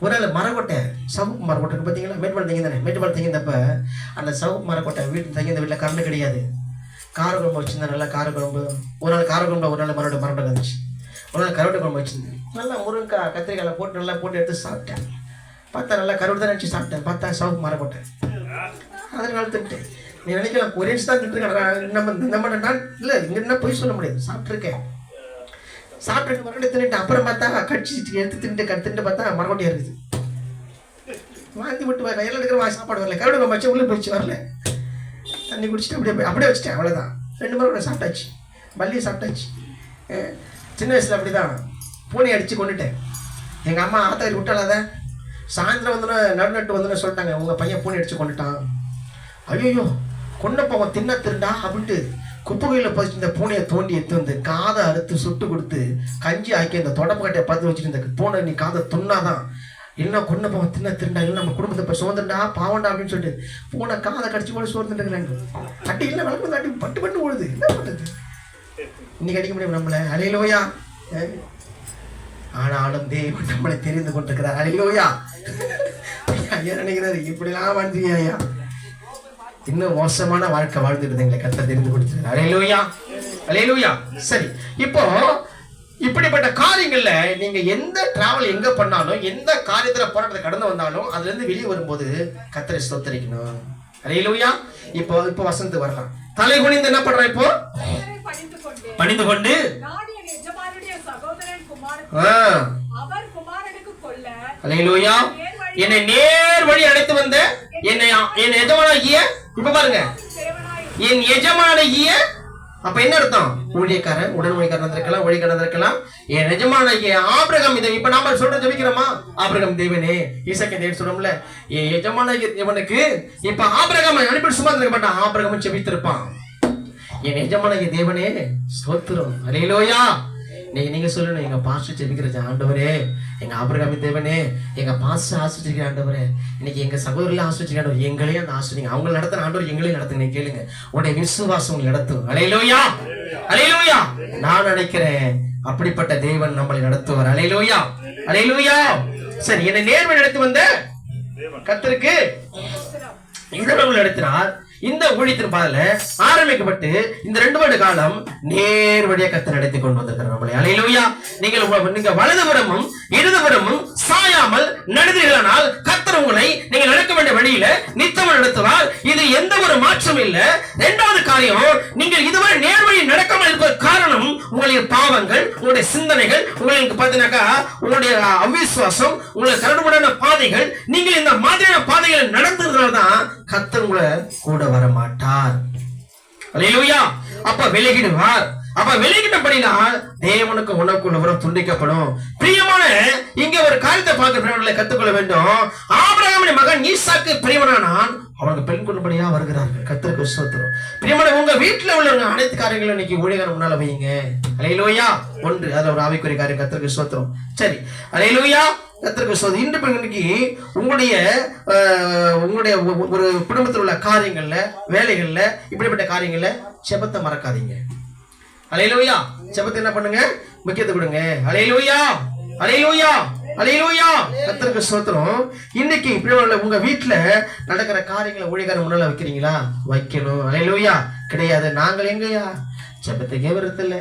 ஒரு நாள் மரக்கொட்டை, சவுக்கு மரக்கொட்டை பார்த்தீங்களா? மேட்டுப்பாளையம் தங்கி தானே, மேட்டுப்பாளையம் தங்கியிருந்தப்ப அந்த சவுக்கு மரக்கொட்டை வீட்டு தங்கியிருந்த வீட்டில் கரண்ட் கிடையாது. காரக்குழம்பு வச்சுருந்தேன், நல்லா காரக்குழம்பு. ஒரு நாள் காரக்குழம்பு, ஒரு நாள் மரக்கொட்டை இருந்துச்சு. ஒரு நாள் கருவாட்டு குழம்பு வச்சுருந்தேன். நல்லா முருங்கைக்காய் கத்திரிக்காய் போட்டு நல்லா போட்டு எடுத்து சாப்பிட்டேன். பார்த்தா நல்லா கருவாட்டு தான் நினச்சி சாப்பிட்டேன். பார்த்தா சவுக்கு மரக்கொட்டை. அதனால திட்டேன். நீ நினைக்கலாம் ஒரே தான் திட்டுருக்கேன். நம்ம நான் இல்லை இங்கே என்ன போய் சொல்ல முடியாது. சாப்பிட்ருக்கேன், சாப்பிட்டு மறுபடியும் தின்னுட்டு அப்புறம் பார்த்தா கட்சி எடுத்து தின்னுட்டு பார்த்தா மரக்கொட்டையா இருக்குது. வாந்தி விட்டு கையில் எடுக்கிற சாப்பாடு வரல, கருவாடு குழம்பு வச்சு உள்ளே போயிடுச்சு, வரல. தண்ணி குடிச்சிட்டு அப்படியே வச்சுட்டேன். அவ்வளோதான். 2 மரக்கொட்டை சாப்பிட்டாச்சு, மல்லியை சாப்பிட்டாச்சு. சின்ன வயசில் அப்படி தான் பூனை அடித்து கொண்டுட்டேன். எங்கள் அம்மா ஆத்தாரி விட்டாலாத சாயந்தரம் வந்துன்னு நடுநட்டு வந்துன்னு சொல்லிட்டாங்க, உங்கள் பையன் பூனை அடித்து கொண்டுட்டான். ஐயோ கொண்ட போவோம் தின்ன திருண்டா அப்படின்ட்டு குப்பைகளில் பதிச்சு இந்த பூனையை தோண்டி எடுத்து வந்து காதை அறுத்து சுட்டு கொடுத்து கஞ்சி ஆக்கி அந்த தொடப்பு கட்டையை பார்த்து வச்சுட்டு இந்த பூனை நீ காதை துண்ணாதான் இல்லைன்னா கொண்ட போவோம் தின்ன திருண்டா, இல்லை நம்ம குடும்பத்தை இப்போ சோர்ந்துண்டா பாவண்டா அப்படின்னு சொல்லிட்டு பூனை காதை கடிச்சு போல சோர்ந்துட்டுங்கிறாங்க. அட்டி இல்லை வளர்ப்பு அட்டி பட்டு பட்டு ஓடுது. என்ன பண்ணுறது? இன்னைக்கு அடிக்க முடியும் நம்மளை? அலையிலோயா. ஆனாலும் தேவன் நம்மளை தெரிந்து கொண்டிருக்கிறார். அலையிலோயா. ஐயா நினைக்கிறாரு இப்படிலாம் வாழ்ந்துருக்கியா ஐயா, இன்னும் மோசமான வாழ்க்கை வாழ்ந்துட்டு இருந்தீங்களே, கர்த்தர் தெரிந்து கொடுத்துருக்காரு. அலையிலோயா, அலையிலோயா. சரி, இப்போ இப்படிப்பட்ட காரியங்கள்ல நீங்க எந்த டிராவல் எங்க பண்ணாலும், எந்த காரியத்துல போராட்டத்தை கடந்து வந்தாலும் அதுல இருந்து வெளியே வரும்போது கர்த்தரை ஸ்தோத்திரிக்கணும். அலையிலோயா. இப்போ வசந்த் வரலாம். தலை குனிந்து என்ன பண்ற? இப்போ பணிந்து கொண்டு அல்லேலூயா என்னை நேர் வழி அழைத்து வந்த என் எஜமானாகிய, இப்ப பாருங்க, என் எஜமானாகிய, அப்ப என்ன அர்த்தம்? ஊழியக்காரன், உடன்மொழிக்காரன் இருக்கலாம், ஊழியக்காரன் இருக்கலாம். என் எஜமானாகிய ஆபிரகாம். இதை இப்ப நாம சொல்ற ஜெபிக்கிறோமா? ஆபிரகாம் தேவனே, ஈசாக்கு தேவன் சொல்றோம்ல, என் எஜமானாகிய தேவனுக்கு இப்ப ஆபிரகாம் அனுப்பி சும்மா இருக்க மாட்டான், ஆபிரகாம் ஜெபித்திருப்பான். என் எஜமானாகிய தேவனே ஸ்தோத்திரம். அல்லேலூயா. நீங்க சொல்லணும், எங்க பாஸ்டர் ஜெபிக்கிற ஆண்டவரே, எங்க ஆபிரகாம் தேவனே, எங்க பாஸ்டர் ஆசிரியர் ஆண்டவரே, இன்னைக்கு எங்க சகோதரில் ஆசிரியர் ஆண்டவர், எங்களையும் அந்த ஆசிரியர் அவங்க நடத்துற ஆண்டவர் எங்களையும் நடத்துங்க. நீங்க கேளுங்க, உடைய விசுவாசம் உங்களை நடத்தும். அல்லேலூயா, அல்லேலூயா. நான் நினைக்கிறேன் அப்படிப்பட்ட தேவன் நம்மளை நடத்துவார். அல்லேலூயா, அல்லேலூயா. சரி, என்னை நேர்வழி நடத்தி வந்த கர்த்தருக்கு இதற்கு நடத்தினார். இந்த ஊழியத்தின் பாதையில ஆரம்பிக்கப்பட்டு இந்த 2 வருட காலம் நேர் வழியா கர்த்தர் நடத்தி கொண்டு வந்திருக்கிறார் நம்மளை. அல்லேலூயா. நீங்க வலதுபுறமும் இடதுபுறமும் சாயாமல் நடந்தீர்களானால் கர்த்தர் உங்களை நீங்க நடக்க வேண்டிய வழியில நித்தம் நடத்துவார். இது எந்த ஒரு மாற்றம் இல்ல. 2வது காரியம், நீங்கள் இதுவரை நேர் வழி நடக்காமல் இருப்பது காரணம் உங்களுடைய பாவங்கள், உங்களுடைய சிந்தனைகள், உங்களுக்கு பார்த்தீங்கன்னாக்கா உங்களுடைய அவிசுவாசம், உங்களுடைய கரடுமுரடான பாதைகள். நீங்கள் இந்த மாதிரியான பாதைகளை நடந்ததுனால்தான் கர்த்தர் உங்களை கூட வர மாட்டார். அல்லேலூயா. அப்ப விலகிடுவார். அப்ப விலகிட்டபடினால் தேவனுக்கு உனக்குள்ள உறவு துண்டிக்கப்படும். பிரியமான, இங்க ஒரு காரியத்தை பார்க்க கத்துக்கொள்ள வேண்டும். ஆபிரகாமின் மகன் ஈசாக்கு பிரியமானான், அவனுக்கு பெண் கொள்ளும்படியா வருகிறார்கள். கர்த்தருக்கு ஸ்தோத்திரம். பிரியமான, உங்க வீட்டுல உள்ள அனைத்து காரியங்களும் இன்னைக்கு ஊழியக்காரன் முன்னால வைங்க. அல்லேலூயா. ஒன்று, அதுல ஒரு ஆவிக்குரிய காரியம். கர்த்தருக்கு ஸ்தோத்திரம். சரி, அல்லேலூயா. கர்த்தருக்கு ஸ்தோத்திரம். இன்னைக்கு உங்களுடைய ஒரு குடும்பத்தில் உள்ள காரியங்கள்ல, வேலைகள்ல, இப்படிப்பட்ட காரியங்கள்ல ஜெபத்தை மறக்காதீங்க. அல்லேலூயா. ஜெபத்தை என்ன பண்ணுங்க? முக்கியத்துவம் கொடுங்க. அல்லேலூயா, அல்லேலூயா, அல்லேலூயா. கர்த்தருக்கு ஸ்தோத்திரம். இன்னைக்கு உங்க வீட்டுல நடக்கிற காரியங்களை ஊழியக்காரன் முன்னால வைக்கிறீங்களா? வைக்கணும். அல்லேலூயா. கிடையாது, நாங்கள் எங்கயா ஜெபத்துக்கே வரதில்ல,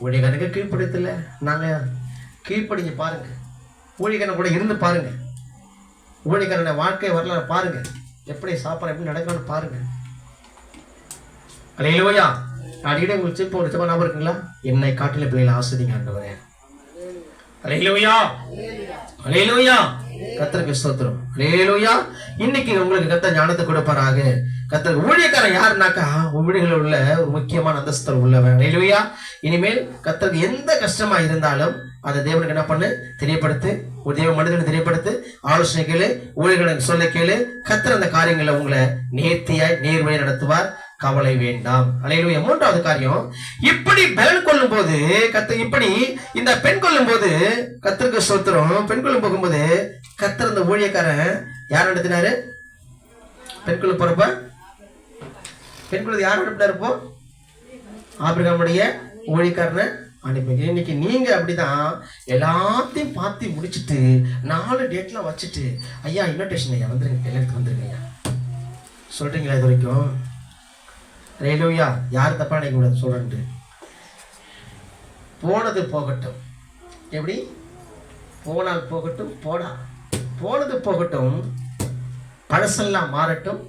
ஊழியக்காரனுக்கு கீழ்ப்படுத்தல. நாங்க கீழ்ப்படிஞ்சு பாருங்க, ஊழியக்காரன் கூட இருந்து பாருங்க, ஊழியக்காரன வாழ்க்கை வரலாறு பாருங்க, எப்படி சாப்பாடு எப்படி நடக்கணும்னு பாருங்க. அல்லேலூயா. அடிக்கடி உங்களுக்கு இப்போ ஒரு ஞாபகம் இருக்குங்களா? என்னை காட்டில பிள்ளைகளை ஆசிரியங்க ஆண்டவரே. அல்லேலூயா, அல்லேலூயா. கர்த்தருக்கு ஸ்தோத்திரம். அல்லேலூயா. இன்னைக்கு உங்களுக்கு கர்த்தர் ஞானத்தை கொடுப்பாராக. கர்த்தர் ஊழியக்காரன் யாருனாக்கா ஊழியர்கள் உள்ள ஒரு முக்கியமான அந்தஸ்தர் உள்ளவன். அல்லேலூயா. இனிமேல் கர்த்தருக்கு எந்த கஷ்டமா இருந்தாலும் அதை தேவனுக்கு என்ன பண்ணு? தெரியப்படுத்து. ஒரு தேவ மனிதனை தெரியப்படுத்து. ஆலோசனை கேளு, ஊழியர்களுக்கு சொல்ல கேளு. கர்த்தர் அந்த காரியங்களை உங்களை நேர்த்தியாய் நேர்வழி நடத்துவார். கவலை வேண்டாம். அல்லேலூயா. மூன்றாவது காரியம், இப்படி பலன் கொள்ளும் போது இப்படி இந்த பெண் கொள்ளும் போது கர்த்தருக்கு ஸ்தோத்திரம். பெண் கொள்ளும் போகும்போது கர்த்தர் இந்த ஊழியக்காரன் யார் நடத்தினாரு? பெண் கொள்ள போறப்ப பெண் கொள்ளது யார் அனுப்பினாரு? இப்போ ஆபிரகாமுடைய ஊழியக்காரனை அனுப்பி. இன்னைக்கு நீங்க அப்படிதான் எல்லாத்தையும் பார்த்து முடிச்சுட்டு 4 டேட்லாம் வச்சுட்டு, ஐயா இன்விடேஷன் ஐயா வந்துருங்க, எல்லாத்துக்கும் வந்துருங்க ஐயா சொல்றீங்களா? இது வரைக்கும் ரேலூயா. யார் தப்பா நினைக்க கூடாது சொல்றேன்ட்டு. போனது போகட்டும். எப்படி? போனால் போகட்டும், போடா. போனது போகட்டும், பழசெல்லாம் மாறட்டும்,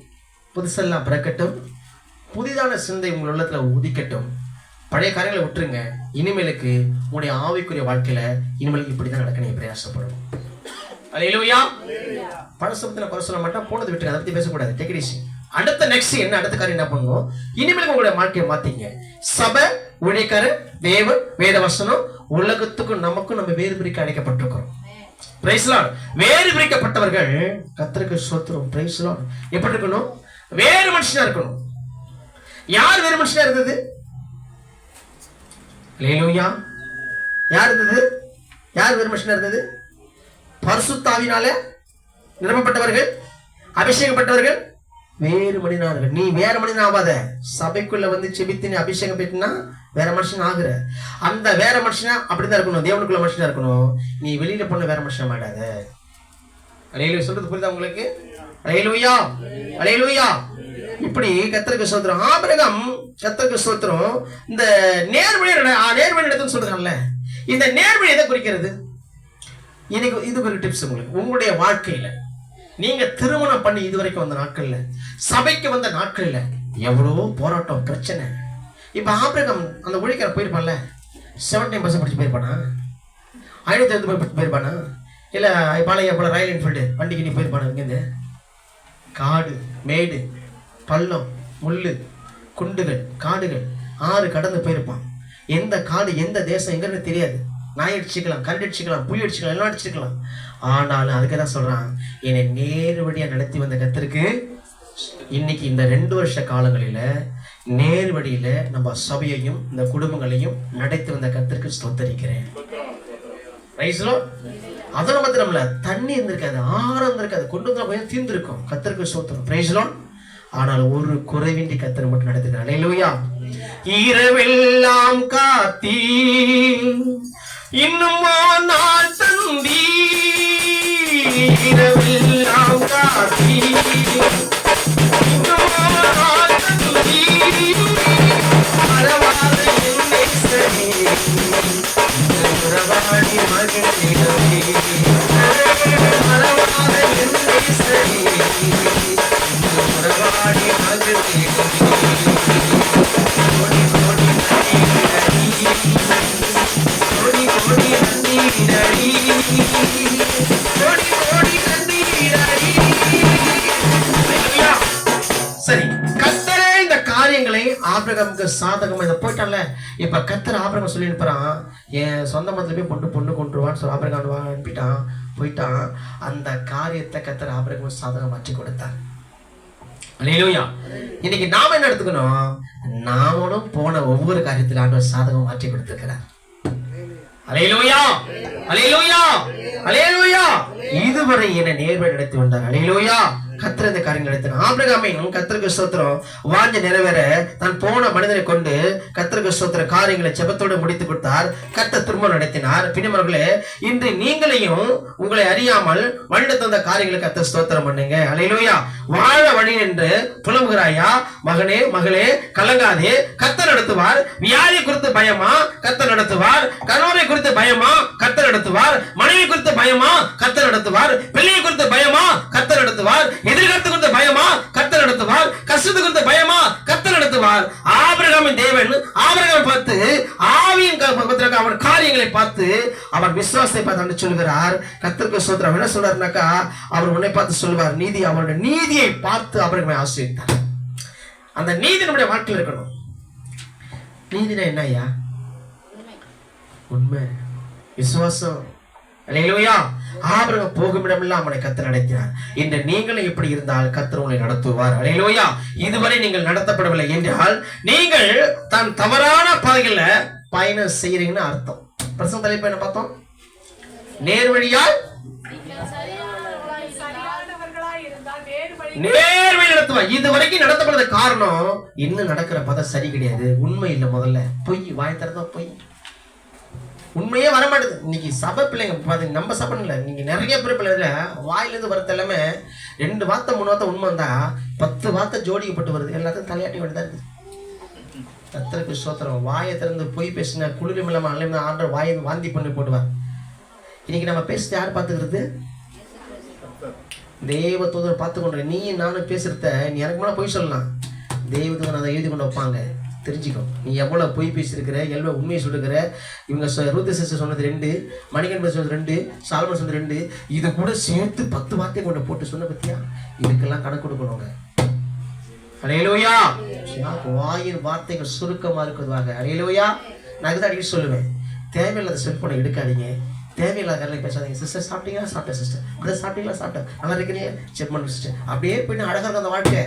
புதுசெல்லாம் பிறக்கட்டும், புதிதான சிந்தை உங்கள் உள்ளத்துல உதிக்கட்டும். பழைய காரியங்களை விட்டுருங்க. இனிமேலுக்கு உங்களுடைய ஆவிக்குரிய வாழ்க்கையில இனிமேலுக்கு இப்படிதான் நடக்க நீங்க பிரயாசப்படும். அல்லேலூயா. பழசத்துல குறை சொல்ல மாட்டா, போனது விட்டுருங்க, அதை பத்தி பேசக்கூடாது. Take it easy. அடுத்த நெக்ஸ்ட் என்ன? அடுத்த காரியம் என்ன பண்ணணும்? இனிமேல் உங்களுடைய வாழ்க்கையை மாத்தீங்க. சபை, ஊழியக்காரர், தேவன், வேத வசனம், உலகத்துக்கும் நமக்கும் நம்ம வேறு பிரிக்க அழைக்கப்பட்டிருக்கிறோம். Praise Lord. வேறு பிரிக்கப்பட்டவர்கள் கர்த்தருக்கு ஸ்தோத்திரம். Praise Lord. எப்படி இருக்கணும்? வேறு மனுஷனா இருக்கணும். யார் வேறு மனுஷனா இருந்தது? அல்லேலூயா. யார் இருந்தது? யார் வேறு மனுஷனா இருந்தது? பரிசுத்த ஆவியினால நிரப்பப்பட்டவர்கள், அபிஷேகப்பட்டவர்கள், வேறு மனிதனார்கள். நீ வேற மனிதன் ஆகாத. சபைக்குள்ள வந்து செபித்து நீ அபிஷேகம் பெற்றினா வேற மனுஷன் ஆகுற. அந்த வேற மனுஷனா அப்படிதான் இருக்கணும். தேவனுக்குள்ள மனுஷனா இருக்கணும். நீ வெளியில போன வேற மனுஷனா மாட்டாத. அல்லேலூயா. சொல்றது புரியுதா உங்களுக்கு? அல்லேலூயா. அல்லேலூயா. இப்படி கர்த்தருக்கு ஸ்தோத்திரம். ஆபிரகாம் கர்த்தருக்கு ஸ்தோத்திரம். இந்த நேர்வழி நடத்துன்னு சொல்றாங்கல்ல, இந்த நேர்வழி எதை குறிக்கிறது? இன்னைக்கு இது ஒரு டிப்ஸ் உங்களுக்கு. உங்களுடைய வாழ்க்கையில நீங்க திருமணம் பண்ணி இதுவரைக்கும் வந்த நாட்கள்ல, சபைக்கு வந்த நாட்கள்ல எவ்வளவோ போராட்டம், பிரச்சனை. இப்ப ஆபிரகாம் அந்த ஊழியக்காரர் போயிருப்பான்ல, 17% படிச்சு போயிருப்பானா? 550 போயிருப்பானா? இல்ல பாளைய போல ராயல் என்ஃபீல்டு வண்டிக்கு நீ போயிருப்பானா? இங்கிருந்து காடு, மேடு, பள்ளம், முள்ளு, குண்டுகள், காடுகள், 6 கடந்து போயிருப்பான். எந்த காடு, எந்த தேசம் எங்கன்னு தெரியாது. நாய் அடிச்சுக்கலாம், கரண்ட் அடிச்சுக்கலாம், புலி அடிச்சுக்கலாம், எல்லாம் அடிச்சுக்கலாம். ஆனாலும் அதுக்கு தான் சொல்றான், என்னை நேர்வழியா நடத்தி வந்த கர்த்தருக்கு இன்னைக்கு இந்த 2 வருஷ காலங்களில நேர்வழியில நம்ம சபையையும் இந்த குடும்பங்களையும் நடத்தி வந்த கர்த்தருக்கு ஸ்தோத்தரிக்கிறேன். அதோட மாத்திரம்ல, தண்ணி இருந்திருக்காது, ஆரம் இருந்திருக்காது, கொண்டு வந்து போய் தீர்ந்திருக்கும். கர்த்தருக்கு ஸ்தோத்திரம். Praise Lord. ஆனால் ஒரு குறைவின்றி கர்த்தர் மட்டும் நடத்தினார். அல்லேலூயா. இரவெல்லாம் காத்தீ, இன்னும் நாள் தந்தி, இரவெல்லாம் காத்தீ, இன்னும் நாள் தந்தி, மறவாத என்னை சரி, உறவாடி மகிழ்ந்திடவே, மறவாத என்னை சரி, உறவாடி மகிழ்ந்திடவே, கோடி கோடி சரி, கர்த்தரே இந்த காரியங்களை ஆபிரகாமுக்கு சாதகமா இதை போயிட்டான்ல. இப்ப கர்த்தர் ஆபிரகாம் சொல்லி அனுப்புறான், என் சொந்த மதத்துல போய் பொண்ணு கொண்டுருவான்னு சொல்லி ஆபிரகாம் அனுப்பிட்டான், போயிட்டான். அந்த காரியத்தை கர்த்தர் ஆபிரகாம் சாதகம் மாற்றி கொடுத்தார். அல்லேலூயா. இன்னைக்கு நாம என்ன எடுத்துக்கணும்? நாமளும் போன ஒவ்வொரு காரியத்திலும் ஆண்டவர் சாதகம் மாற்றி கொடுத்திருக்கிறார். அல்லேலூயா. அல்லேலூயா. அல்லேலூயா. இதுவரை என்னை நேர்வழி நடத்தி வந்தார். அல்லேலூயா. கர்த்தர் இந்த காரியங்கள் நடத்தினார். ஆபிரகாமையும் கர்த்தருக்கு ஸ்தோத்திரம் வாஞ்ச நிறைவேற தான் போன மனிதனை கொண்டு கர்த்தருக்கு ஸ்தோத்திர காரியங்களை ஜெபத்தோடு முடித்து கொடுத்தார். கர்த்தர் திரும்ப நடத்தினார். பின்னவர்களே, இன்று நீங்களையும் உங்களை அறியாமல் வழி தந்த காரியங்களை கர்த்தர் ஸ்தோத்திரம் பண்ணுங்க. அல்லேலூயா. வாழ வழி என்று புலம்புகிறாயா? மகனே, மகளே, கலங்காதே. கர்த்தர் நடத்துவார். வியாதி குறித்து பயமா? கர்த்தர் நடத்துவார். கணவரை குறித்து பயமா? கர்த்தர் நடத்துவார். மனைவி குறித்து பயமா? கர்த்தர் நடத்துவார். பிள்ளையை குறித்து பயமா? கர்த்தர் நடத்துவார். எதிர்காலத்து குறித்த பயமா? கர்த்தர் நடத்துவார். கஷ்டத்து குறித்த பயமா? கர்த்தர் நடத்துவார். ஆபிரகாமின் தேவன் ஆபிரகாமை பார்த்து, ஆவியின் அவன் காரியங்களை பார்த்து, அவர் விசுவாசத்தை பார்த்து சொல்கிறார். கர்த்தருக்கு ஸ்தோத்திரம். என்ன சொல்றாருனாக்கா, அவர் உன்னை பார்த்து சொல்வார் நீதி. அவருடைய நீதியை பார்த்து ஆபிரகாமை ஆசீர்வதித்தார். அந்த நீதி நம்முடைய வாழ்க்கையில் இருக்கணும். நீதினா என்ன ஐயா? உண்மை, விசுவாசம், அல்லேலூயா. ஆபிரகாம் போகும் இடமெல்லாம் அவனை கர்த்தர் நடத்தினார். இன்று நீங்களும் இப்படி இருந்தால் கர்த்தர் உங்களை நடத்துவார். அல்லேலூயா. இதுவரை நீங்கள் நடத்தப்படவில்லை என்றால் நீங்கள் தான் தவறான பாதையில பயணம் செய்யறீங்கன்னு அர்த்தம். பிரசங்க தலைப்பு என்ன பார்த்தோம்? நேர்வழியால் நேர்வழி நடத்துவார். இதுவரைக்கும் நடத்தப்படாத காரணம் இன்னும் நடக்கிற பதம் சரி கிடையாது, உண்மை இல்லை. முதல்ல பொய், வாய் திறந்தா பொய், உண்மையே வரமாட்டேது. இன்னைக்கு சபை பிள்ளைங்க நம்ம சபை இல்லை, நீங்க நிறைய பேர் பிள்ளைல வாயிலிருந்து வரது எல்லாமே 2 வார்த்தை 3 வார்த்தை உண்மை வந்தா 10 வார்த்தை ஜோடிக்கப்பட்டு வருது. எல்லாத்தையும் தலையாட்டி வேண்டியதா இருக்குது. கர்த்தருக்கு ஸ்தோத்திரம். வாயை திறந்து பொய் பேசின குளிரும் இல்லாம அல்ல ஆண்டவர் வாயை வாந்தி பண்ணி போடுவார். இன்னைக்கு நம்ம பேசுறது யார் பார்த்துக்கிறது? தேவ தூதர் பார்த்து கொண்டு நீ நானும் பேசுறத நீ எனக்கு மேலே பொய் சொல்லலாம், தேவ தூதர் அதை எழுதி கொண்டு வைப்பாங்க. தெரிஞ்சுக்கோ நீ எவ்வளோ பொய் பேசியிருக்கிற, எவ்வளோ உண்மையை சொல்லிருக்கிற. இவங்க ரூத் சிஸ்டர் சொன்னது 2, மணிகன் சொன்னது 2, சால்மன் சொன்னது 2, இதை கூட சேர்த்து 10 வார்த்தையை கொண்டு போட்டு சொன்ன பத்தியா? இதுக்கெல்லாம் கணக்கு கொடுக்கணுங்க. அல்லேலூயா. வாயின் வார்த்தைகள் சுருக்கமா இருக்குதுவாங்க. அல்லேலூயா. நான் இதுதான் அடிக்கடி சொல்லுவேன், தேவையில்லாத செல்போனை எடுக்காதீங்க, தேவையில்லாத காரணம் பேசாதீங்க. சிஸ்டர் சாப்பிட்டீங்களா? சாப்பிட்டேன் சிஸ்டர். அதை சாப்பிட்டீங்களா? சாப்பிட்டேன். நல்லா இருக்கிறீங்க? செக் பண்ண சிஸ்டர். அப்படியே போயிட்டு அழகாக இருக்கும் அந்த வாழ்க்கை.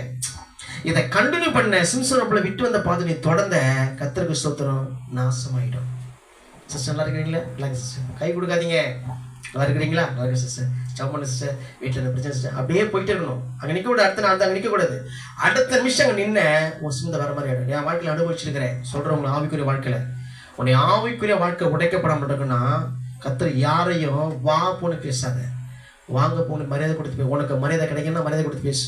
இதை கண்டினியூ பண்ண சிம்சனப்புல விட்டு வந்த பாதை நீ தொடர்ந்த கர்த்தருக்கு ஸ்தோத்திரம் நாசமாயிடும். சிஸ்டர் நல்லா இருக்கிறீங்களா? நல்லா சிஸ்டர். கை கொடுக்காதீங்க. நல்லா இருக்கிறீங்களா? நல்லா இருக்கு சிஸ்டர். ஜப் பண்ண சிஸ்டர். வீட்டில் இருந்த பிரச்சனை சிஸ்டர். அப்படியே போயிட்டே இருக்கணும். அங்கே நிற்க கூட அடுத்த நாள் அங்கே நிற்கக்கூடாது. அடுத்த நிமிஷம் அங்கே நின்று உன் சிந்தை வர மாதிரி ஆகிடும். என் வாழ்க்கையில் அனுபவிச்சிருக்கிறேன் சொல்கிறேன். உங்களை ஆவிக்குரிய வாழ்க்கையில் உன்னை ஆவிக்குரிய வாழ்க்கை உடைக்கப்படாமல் இருக்குன்னா கர்த்தர் யாரையும் வா போன்னு பேசாத, வாங்க போன்னு மரியாதை கொடுத்து போய். உனக்கு மரியாதை கிடைக்குன்னா மரியாதை கொடுத்து பேசு.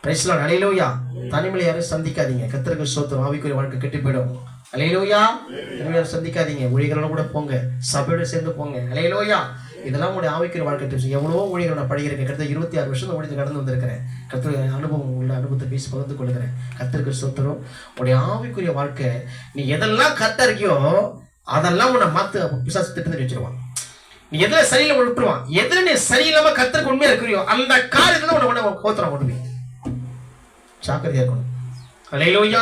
Praise Lord. அல்லேலூயா. தனிமையில யாரும் சந்திக்காதீங்க. கர்த்தருக்கு ஸ்தோத்திரம். ஆவிக்குரிய வாழ்க்கை கெட்டு போயிடும். அல்லேலூயா. தனிமையாரும் சந்திக்காதீங்க. ஊழியர்களோட கூட போங்க, சபையோட சேர்ந்து போங்க. அல்லேலூயா. இதெல்லாம் உங்களுடைய ஆவிக்குரிய வாழ்க்கை டிப்ஸ். எவ்வளவோ ஊழியர்கள் நான் படிக்கிறேன். கிட்டத்தட்ட 26 வருஷம் ஊழியத்தை கடந்து வந்திருக்கிறேன். கர்த்தர் அனுபவம் உள்ள அனுபவத்தை பேசி பகிர்ந்து கொள்ளுகிறேன். கர்த்தருக்கு ஸ்தோத்திரம். உங்களுடைய ஆவிக்குரிய வாழ்க்கை நீ எதெல்லாம் கரெக்டா இருக்கியோ அதெல்லாம் உன்னை மாத்து பிசாசு திட்டம் வச்சிருவான். நீ எதுல சரியில்லை விட்டுருவான். எதுல நீ சரியில்லாம கர்த்தருக்கு உண்மையா இருக்கிறியோ அந்த காரியத்துல உன்னை கோத்திரம் கொண்டு போய் ஜாக்கிரதையா இருக்கணும். அல்லேலூயா.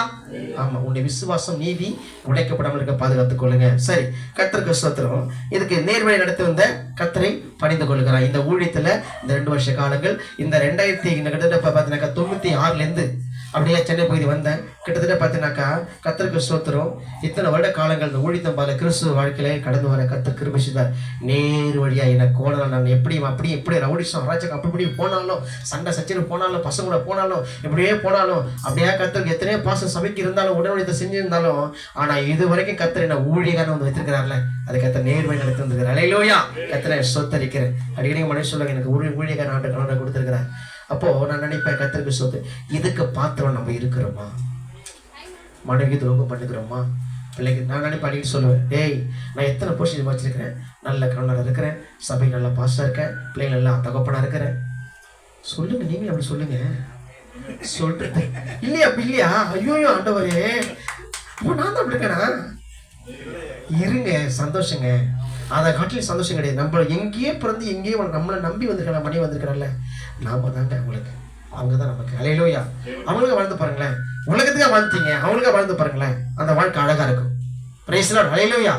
ஆமா, உன்னுடைய விசுவாசம் நீதி உடைக்கப்படாமல் இருக்க பாதுகாத்துக் கொள்ளுங்க. சரி, கர்த்தருக்கு ஸ்தோத்திரம். இதுக்கு நேர்வழி நடத்தி வந்த கர்த்தரை பணிந்து கொள்ளுகிறார். இந்த ஊழியத்துல இந்த 2 வருஷ காலங்கள், இந்த 1996 அப்படியே சென்னை பகுதி வந்தேன். கிட்டத்தட்ட பார்த்தீங்கன்னாக்கா கர்த்தருக்கு ஸ்தோத்திரம். இத்தனை வருட காலங்கள் இந்த ஊழியத்தம் பல கிறிஸ்துவ வாழ்க்கையில கடந்து வர கர்த்தர் கிருபை செய்தார். நேர் வழியா எனக்கு கோணலாம். நான் எப்படி ரவுடிசம் ராஜகம் அப்படி போனாலும், சண்டை சச்சரவு போனாலும், பசங்களோட போனாலும், எப்படியே போனாலும், அப்படியே கர்த்தருக்கு எத்தனையோ பாசம் சபைக்கு இருந்தாலும், உடனடியத்தை செஞ்சிருந்தாலும், ஆனா இது வரைக்கும் கர்த்தர் என்ன ஊழியக்காரன் வந்து வைத்திருக்கிறார்ல, அது கர்த்தர் நேர்வழி நடத்தி வந்திருக்கிறார். அல்லேலூயா. கர்த்தரை சொத்தரிக்கிறேன். அடிக்கடி மனுஷன் சொல்லுவாங்க எனக்கு ஊழியக்காரன் ஆண்டு கொடுத்திருக்கிறார். அப்போ நான் நினைப்பேன் கர்த்தருக்கு சொத்து இதுக்கு பாத்திரம் நம்ம இருக்கிறோமா? மனைவி துரோகம் பண்ணுகிறோமா? பிள்ளைக்கு நான் நினைப்பேன் அடிக்கடி சொல்லுவேன், டேய் நான் எத்தனை போஷன் வச்சிருக்கிறேன், நல்ல கணவனாக இருக்கிறேன், சபை நல்லா பாஸ்டாக இருக்கேன், பிள்ளைங்க எல்லாம் தகப்பனாக இருக்கிறேன். சொல்லுங்க, நீங்களும் அப்படி சொல்லுங்க. சொல்றது இல்லையா? அப்படி இல்லையா? ஐயோ ஆண்டவரே, இப்போ நான் தான் அப்படி இருக்கேனா? இருங்க, சந்தோஷங்க. அதை காட்டிலும் சந்தோஷம் கிடையாது. நம்ம எங்கேயே பிறந்து எங்கேயே நம்மளை நம்பி வந்திருக்கா, மணி வந்திருக்கிறல்ல, நாம தாங்க அவங்களுக்கு, அவங்க தான் நமக்கு. அல்லேலூயா. அவங்களுக்காக வாழ்ந்து பாருங்களேன். உலகத்துக்காக வாழ்ந்தீங்க, அவங்களுக்காக வாழ்ந்து பாருங்களேன். அந்த வாழ்க்கை அழகா இருக்கும். Praise Lord. அல்லேலூயா.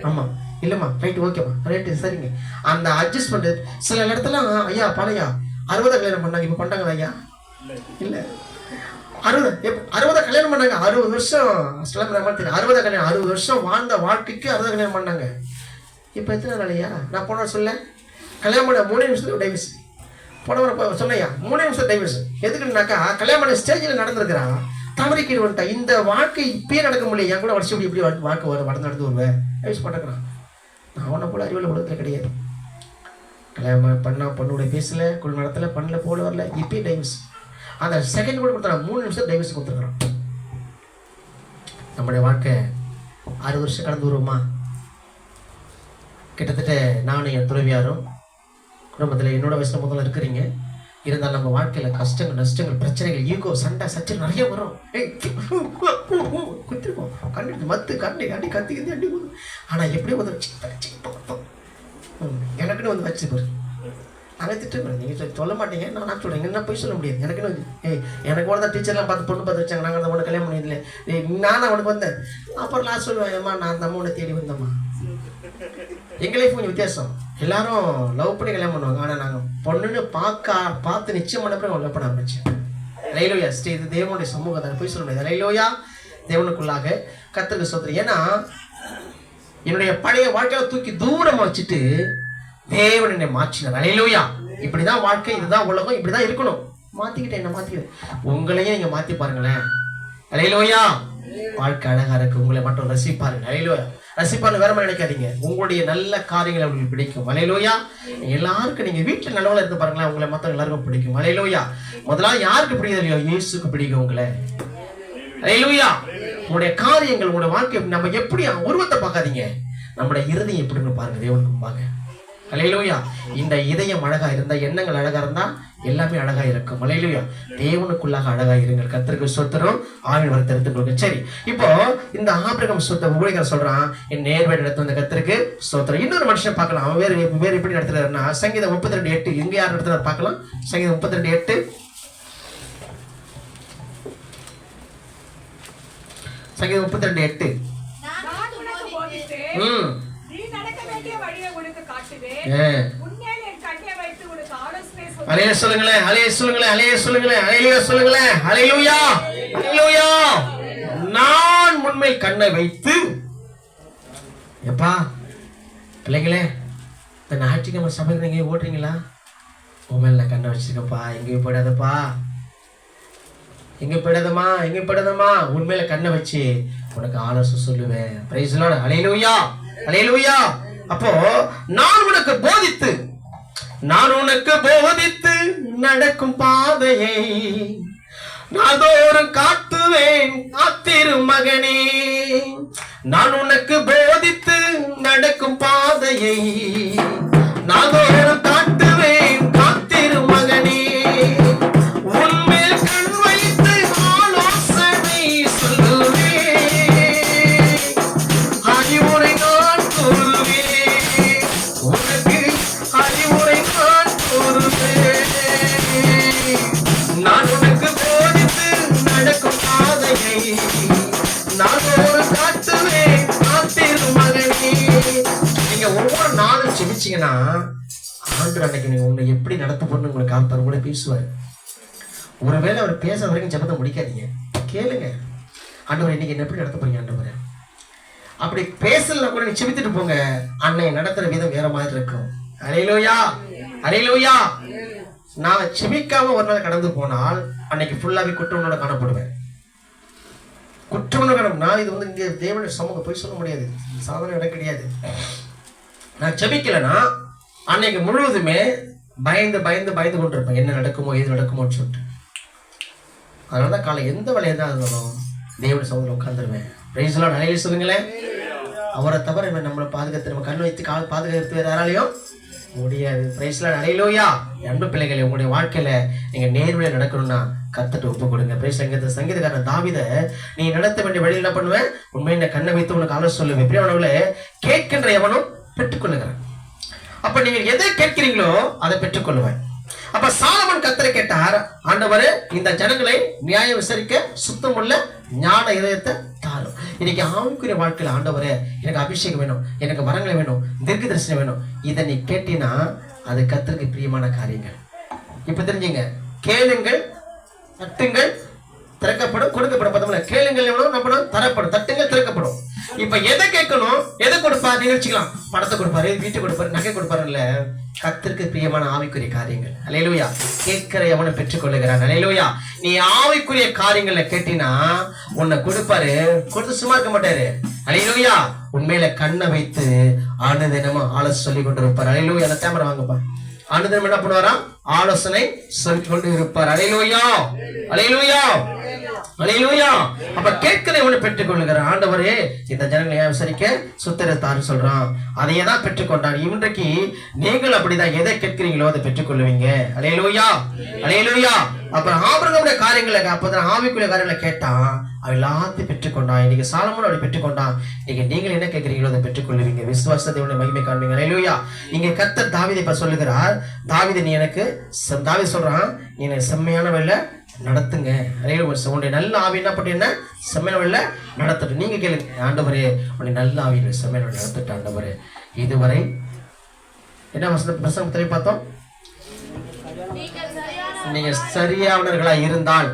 ஆமா, இல்லைம்மா, ரைட், ஓகேம்மா, ரைட்டு, சரிங்க. அந்த அட்ஜஸ்ட் பண்ணுறது சில இடத்துல, ஐயா பழையா 60 கல்யாணம் பண்ணாங்க, இப்போ பண்ணாங்களா ஐயா? இல்லை, 60 கல்யாணம் பண்ணாங்க. 60 வருஷம் 60 கல்யாணம், 60 வருஷம் வாழ்ந்த வாழ்க்கைக்கு 60 கல்யாணம் பண்ணாங்க. இப்போ எத்தனை நாளையா? நான் போன சொல்ல கல்யாணம் பண்ண 3 நிமிஷத்துக்கு டைவர்ஸ். போனவரை சொன்னையா 3 நிமிஷம் டைவர்ஸ். எதுக்குன்னாக்கா கல்யாணம் பண்ண ஸ்டேஜில் நடந்திருக்கிறான், தவறிக்கீடு வந்துட்டான். இந்த வாழ்க்கை இப்பயே நடக்க முடியல, என் கூட வருஷம் இப்படி வாழ்க்கை வளர்ந்து நடந்து வருவேன். டைவர்ஸ் பண்ணுறான். நான் அவனை போல அறிவுள்ள உலகத்தில் கிடையாது. கல்யாணம் பண்ணா பொண்ணுடைய பேசல, குழு நடத்தல, பண்ணல, போல வரல, இப்பயே டைவர்ஸ். அந்த செகண்ட் கூட கொடுத்துறான், 3 நிமிஷம் டைவர்ஸ் கொடுத்துருக்குறான். நம்முடைய வாழ்க்கை 6 வருஷம் கடந்து வருவோமா? கிட்டத்தட்ட நானும் என் துறவியாரும் குடும்பத்தில் என்னோட வயசுல முதல்ல இருக்கிறீங்க. இருந்தாலும் நம்ம வாழ்க்கையில் கஷ்டங்கள், நஷ்டங்கள், பிரச்சனைகள், ஈகோ, சண்டை, சச்சரவு நிறைய வரும். குத்திருப்போம், கண்டு மத்து கண்டி கண்டி கத்தி கத்தி அடி போதும். ஆனால் எப்படியும் வந்து எனக்குன்னு வந்து வச்சு பாரு, நாங்கள் திட்டு நீங்கள் சொல்ல மாட்டீங்க, நான் சொல்கிறேன், என்ன போய் சொல்ல முடியாது. எனக்குன்னு வந்து எனக்கு கூட தான் டீச்சர்லாம் பார்த்து பொண்ணு பார்த்து வச்சாங்க, நாங்கள் அந்த ஒன்று கல்யாணம் பண்ணியதில்லை, நான் அவனுக்கு வந்தேன். அப்புறம் நான் சொல்லுவேன், ஏம்மா நான் அந்த அம்மா உன்னை தேடி வந்தேம்மா. எங்க லைஃப் கொஞ்சம் வித்தியாசம். எல்லாரும் லவ் பண்ணி கல்யாணம் பண்ணுவாங்க. ஆனா நாங்க பொண்ணுன்னு பார்த்து நிச்சயம் பண்ண பிறகு லவ் பண்ண ஆரம்பிச்சேன். அலையிலோயா. இது தேவனுடைய சமூகத்தை போய் சொல்ல முடியாது. அலையிலோயா. தேவனுக்குள்ளாக கர்த்தருக்கு ஸ்தோத்திரம். ஏன்னா என்னுடைய பழைய வாழ்க்கையில தூக்கி தூரமா வச்சுட்டு தேவன் என்னை மாற்றினார். அலையிலோயா. இப்படிதான் வாழ்க்கை, இதுதான் உலகம், இப்படிதான் இருக்கணும். மாத்திக்கிட்டேன், என்ன மாத்திக்கிட்டேன். உங்களையும் நீங்க மாத்தி பாருங்களேன். அலையிலோயா. வாழ்க்கை அழகா இருக்கு. உங்களை மட்டும் ரசிப்பாருங்க. அலையிலோயா. ரசிப்பாரு வேற மாதிரி நினைக்காதீங்க. உங்களுடைய நல்ல காரியங்களை உங்களுக்கு பிடிக்கும். அலையிலோயா. எல்லாருக்கும் நீங்க வீட்டுல நல்லவங்களா இருந்து பாருங்களேன், உங்களை மத்தவங்க எல்லாருக்கும் பிடிக்கும். அலையிலோயா. முதலாவது யாருக்கு பிடிக்கும் இல்லையோ, இயேசுக்கு பிடிக்கும் உங்களை. அலையிலோயா. உங்களுடைய காரியங்கள், உங்களுடைய வாழ்க்கை நம்ம எப்படி உருவத்தை பார்க்காதீங்க, நம்முடைய இருதயம் எப்படின்னு பாருங்க தேவனுக்கு முன்பாக. அலையிலோயா. இந்த இதயம் அழகா இருந்தா, எண்ணங்கள் அழகா இருந்தா எல்லாமே அழகா இருக்கும். அலையிலோயா. தேவனுக்குள்ளாக அழகா இருங்கள். கர்த்தருக்கு ஸ்தோத்திரம். ஆவியின் வரத்தை எடுத்துக்கொள்ளுங்க. சரி, இப்போ இந்த ஆபிரகாம் ஊழியக்காரன் சொல்றான், என் நேர்வழி நடத்த வந்த கர்த்தருக்கு ஸ்தோத்திரம். இன்னொரு மனுஷன் பார்க்கலாம், அவன் வேறு எப்படி நடத்துறாருன்னா, சங்கீதம் 32:8 எங்க யார் நடத்துறாரு பார்க்கலாம். சங்கீதம் 32:8. சங்கீதம் 32:8. அலையே சொல்லுங்களேன், அலையே சொல்லுங்களேன், அலையே சொல்லுங்களேன், அலையே சொல்லுங்களேன். அலையிலூயா. அலையிலூயா. நான் முன்மேல் கண்ணை வைத்து, எப்பா பிள்ளைங்களே, இந்த ஞாயிற்றுக்கிழமை சபைக்கு நீங்க ஓட்டுறீங்களா? உன் மேல கண்ணை வச்சிருக்கப்பா, எங்கேயும் போயிடாதப்பா, எங்க போயிடாதம்மா, எங்க போயிடாதம்மா. உண்மையில கண்ணை வச்சு உனக்கு ஆலோசனை சொல்லுவேன். Praise the Lord. Hallelujah. Hallelujah. அப்போ நான் உனக்கு போதித்து நடக்கும் பாதையை நாதோறும் காட்டுவேன், காத்திரு மகனே. நான் உனக்கு போதித்து நடக்கும் பாதையை நாதோறும் காட்டுவேன், காத்திரு மகனே. உன்மேல் கண் வைத்து ஆலோசனை சொல்லுவேன், அறிவுரை நான் கூறுவேன், உனக்கு அறிவுரை நான் கூறுவேன். நான் உனக்கு போதித்து நடக்கும் பாதையை நாதோறும் காட்டுவேன், காத்திரு மகனே. நீங்க ஒவ்வொரு நாளும் ஜெபிச்சீங்கன்னா ஆண்டவர் அன்னைக்கு நீங்க உங்களை எப்படி நடத்த போறன்னு உங்களுக்கு காப்பாரு கூட பேசுவாரு. ஒருவேளை அவர் பேசுற வரைக்கும் ஜெபத்தை முடிக்காதீங்க, கேளுங்க. ஆண்டவர் இன்னைக்கு என்ன எப்படி நடத்த போறீங்க ஆண்டவர். அப்படி பேசல கூட நீ ஜெபித்துட்டு போங்க, அன்னை நடத்துற விதம் வேற மாதிரி இருக்கும். அலையிலூயா. அலையிலூயா. நான் ஜெபிக்காம ஒரு நாள் கடந்து போனால் அன்னைக்கு ஃபுல்லாவே குற்றவனோட காணப்படுவேன். குற்றவனோட நான் இது இங்க தேவனுடைய சமூகம் போய் சொல்ல முடியாது, சாதாரண இடம் கிடையாது. நான் ஜெபிக்கலன்னா அன்னைக்கு முழுவதுமே பயந்து பயந்து பயந்து கொண்டிருப்பேன், என்ன நடக்குமோ எது நடக்குமோன்னு சொல்லிட்டு. அதனாலதான் காலை எந்த வேலையை தான் இருந்தாலும் தேவனுடைய சமூகத்தில் உட்காந்துருவேன். Price the Lord. அலையில சொல்லுங்களேன். அவரை தவிர நம்மளை பாதுகாத்து, நம்ம கண் வைத்து பாதுகாத்து வேற யாராலையும் முடியாது. Praise the Lord. அலையிலூயா. அன்பு பிள்ளைகளை, உங்களுடைய வாழ்க்கையில நீங்க நேர்வழியா நடக்கணும்னா கர்த்தர்ட்ட ஒப்பு கொடுங்க. பிரைஸ். சங்கீதக்காரன் தாவீதை, நீ நடத்த வேண்டிய வழியில் என்ன பண்ணுவேன், உண்மையை கண்ணை வைத்து உனக்கு ஆலோசனை சொல்லுவேன். பிரியமானவர்களே, கேட்கின்ற எவனும் பெற்றுக்கொள்ளுகிறான். அப்ப நீங்க எதை கேட்கிறீங்களோ அதை பெற்றுக்கொள்ளுவேன். அப்ப சாலமன் கர்த்தரை கேட்டார், ஆண்டவரே, இந்த ஜனங்களை நியாயம் விசாரிக்க சுத்தமுள்ள ஞான இதயத்தை தாரும். இன்னைக்கு ஆவிக்குரிய வாழ்க்கையில, ஆண்டவரே எனக்கு அபிஷேகம் வேணும், எனக்கு வரங்களை வேணும், தீர்க்க தரிசனம் வேணும், இதை நீ கேட்டீன்னா அது கர்த்தருக்கு பிரியமான காரியங்கள். இப்ப தெரிஞ்சுங்க, கேளுங்கள், தட்டுங்கள், திறக்கப்படும், கொடுக்கப்படும். பார்த்தோம்ல, கேளுங்கள் எவ்வளவு நம்பணும், தரப்படும், தட்டுங்கள், திறக்கப்படும். இப்ப எதை கேட்கணும், எதை கொடுப்பாரு நிகழ்ச்சிக்கலாம், பணத்தை கொடுப்பாரு, வீட்டை கொடுப்பாரு, நகை கொடுப்பாருல்ல, கர்த்தருக்கு பிரியமான ஆவிக்குரிய காரியங்கள். அல்லேலூயா. கேட்கிற எவனை பெற்றுக்கொள்ளுகிறான். அல்லேலூயா. நீ ஆவிக்குரிய காரியங்களை கேட்டினா உன்னை கொடுப்பாரு, கொடுத்து சும்மா இருக்க மாட்டாரு. அல்லேலூயா. உண்மையில கண்ணை வைத்து ஆனதினமும் ஆலோசனை சொல்லி கொண்டு இருப்பார். அல்லேலூயா. அந்த கேமரா வாங்கப்பா. ஆனதினம் என்ன பண்ணுவாரா, ஆலோசனை சொல்லி கொண்டு இருப்பார். அல்லேலூயா. அல்லேலூயா. அல்லேலூயா. அப்ப கேட்கிற இவனை பெற்றுக் கொள்ளுகிறான். ஆண்டவரே, இந்த ஜனங்களை விசாரிக்க சுத்திரத்தாரு சொல்றான், அதையே தான் பெற்றுக்கொண்டான். இன்றைக்கு நீங்கள் அப்படிதான், எதை கேட்கிறீங்களோ அதை பெற்றுக்கொள்ளுவீங்க. அல்லேலூயா. அல்லேலூயா. அப்ப ஆபிரகாமுடைய காரியங்களை, அப்பதான் ஆவிக்குரிய காரியங்களை கேட்டான், அவன் எல்லாத்தையும் பெற்றுக்கொண்டான். இன்னைக்கு சாலமோன் அப்படி பெற்றுக்கொண்டான். இன்னைக்கு நீங்கள் என்ன கேட்கிறீங்களோ அதை பெற்றுக்கொள்ளுவீங்க. விசுவாச தேவனுடைய மகிமை காண்பீங்க. அல்லேலூயா. இங்க கர்த்தர் தாவீதை இப்ப சொல்லுகிறார், தாவீது நீ எனக்கு, தாவீது சொல்றான், நீ எனக்கு செம்மையான வழியில நடத்துங்க. உன்னுடைய நல்ல ஆவி என்ன பண்ணி என்ன செம்மையான வழியில நடத்தட்டும். நீங்க கேளுங்க, ஆண்டவரே உன்னுடைய நல்ல ஆவியில செம்மையான வழி நடத்தட்டும் ஆண்டவரே. இதுவரை என்ன பிரசங்கத்திலே பார்த்தோம், நீங்க சரியானவர்களா இருந்தால்,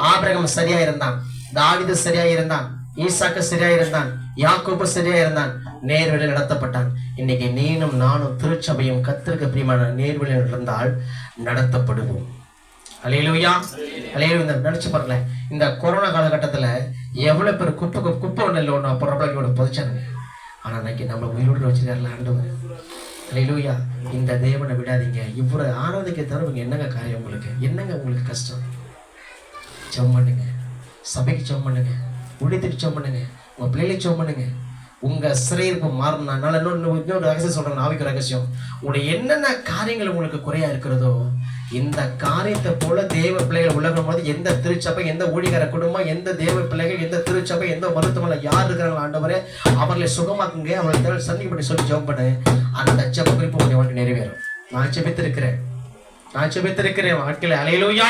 ஆபிரகாம் சரியா இருந்தான், தாவீது சரியா இருந்தான், ஈசாக்கு சரியா இருந்தான், யாக்கோபு சரியா இருந்தான், நேர்வழியில் நடத்தப்பட்டான். இன்னைக்கு நீனும் நானும் திருச்சபையும் கர்த்தருக்கு பிரியமான நேர்வழியில் இருந்தால் நடத்தப்படுவோம். அல்லேலூயா, அல்லேலூயா. நினைச்சு பாருங்களேன், இந்த கொரோனா காலகட்டத்துல எவ்வளவு பேர் குப்பை ஒண்ணு இல்லை ஒன்று பொருளாதார புதைச்சானுங்க. ஆனா இன்னைக்கு நம்ம உயிரோடு வச்சிருக்காருல ஆண்டவர். அல்லேலூயா. இந்த தேவனை விடாதீங்க. இவ்வளவு ஆராதிக்க தருவீங்க. என்னங்க காரியம் உங்களுக்கு? என்னங்க உங்களுக்கு கஷ்டம்? ஜெபம் பண்ணுங்க, சபைக்கு ஜெபம் பண்ணுங்க, ஊழியத்துக்கு ஜெபம் பண்ணுங்க, உங்க பிள்ளைகளுக்கு ஜெபம் பண்ணுங்க. உங்க சிறையிருப்பு மாறினால இன்னொரு ரகசியம் சொல்றேன், ஆவிக்கு ரகசியம். உங்களுடைய என்னென்ன காரியங்கள் உங்களுக்கு குறையா இருக்கிறதோ, இந்த காரியத்தை போல தேவ பிள்ளைகள் உலகம் போது எந்த திருச்சபை, எந்த ஊழியர குடும்பம், எந்த தேவ பிள்ளைகள், எந்த திருச்சபை, எந்த மருத்துவமனை யார் இருக்கிறாங்களோ ஆண்டவரே அவர்களை சுகமாக்குங்க. அவர்களை சந்திக்கப்படி சொல்லி ஜெபம் பண்ணு. அந்த ஜெப குறிப்பு உங்களுடைய வாழ்க்கை நிறைவேறும். நான் ஜெபித்திருக்கிறேன் வாழ்க்கையில. அல்லேலூயா.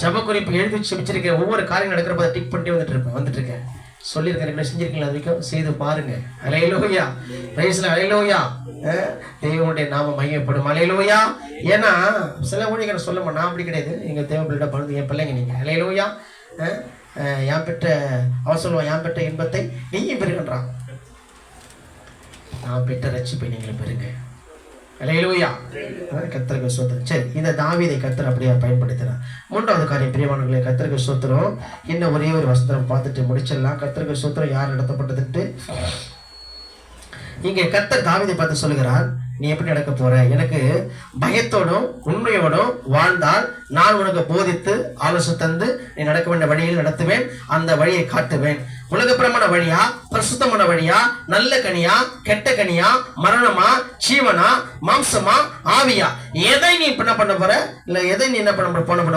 ஜெப குறிப்பு எழுதி வச்சிருக்கேன். ஒவ்வொரு காரியம் நடக்கிறப்ப டிக் பண்ணி வந்துட்டு இருக்கேன். சொல்லியிருக்கேன், செஞ்சிருக்கீங்களா? அது வரைக்கும் செய்து பாருங்க. அல்லேலூயா, பிரைஸ் தி லார்ட். அல்லேலூயா. தேவனுடைய நாம மையப்படும். அல்லேலூயா. ஏன்னா சில ஊழியர்கள் சொல்லுமா, நான் அப்படி கிடையாது, எங்க தேவ பிள்ளை பழுது என் பிள்ளைங்க நீங்க. அல்லேலூயா. யான் பெற்ற அவன் சொல்லுவான், யான் பெற்ற இன்பத்தை நீயும் பெறுகின்றான், நான் பெற்ற ரட்சிப்பை நீங்கள் பெறுங்க. அல்லேலூயா. கர்த்தருக்கு ஸ்தோத்திரம். சரி, இந்த தாவீதை கர்த்தர் அப்படியே பயன்படுத்தினார். மூன்றாவது காரியம் பிரியமானவர்களே, கர்த்தருக்கு ஸ்தோத்திரம். இன்னும் ஒரே ஒரு வசனம் பார்த்துட்டு முடிச்சிடலாம். கர்த்தருக்கு ஸ்தோத்திரம் யார் நடத்தப்பட்டதுட்டு இங்கே கர்த்தர் தாவீதை பார்த்து சொல்லுகிறார், நீ எப்படி நடக்க போற? எனக்கு பயத்தோடும் உண்மையோடும் வாழ்ந்தால் நான் உனக்கு போதித்து ஆலோசனை தந்து நீ நடக்க வேண்டிய வழியில் நடத்துவேன், அந்த வழியை காட்டுவேன். உலகப்பிரமான வழியா, பிரசுத்தமான வழியா, நல்ல கனியா, கெட்ட கனியா, மரணமா, ஜீவனா, மாம்சமா, ஆவியா, எதை நீ என்ன பண்ண போற, இல்ல எதை நீ என்ன பண்ண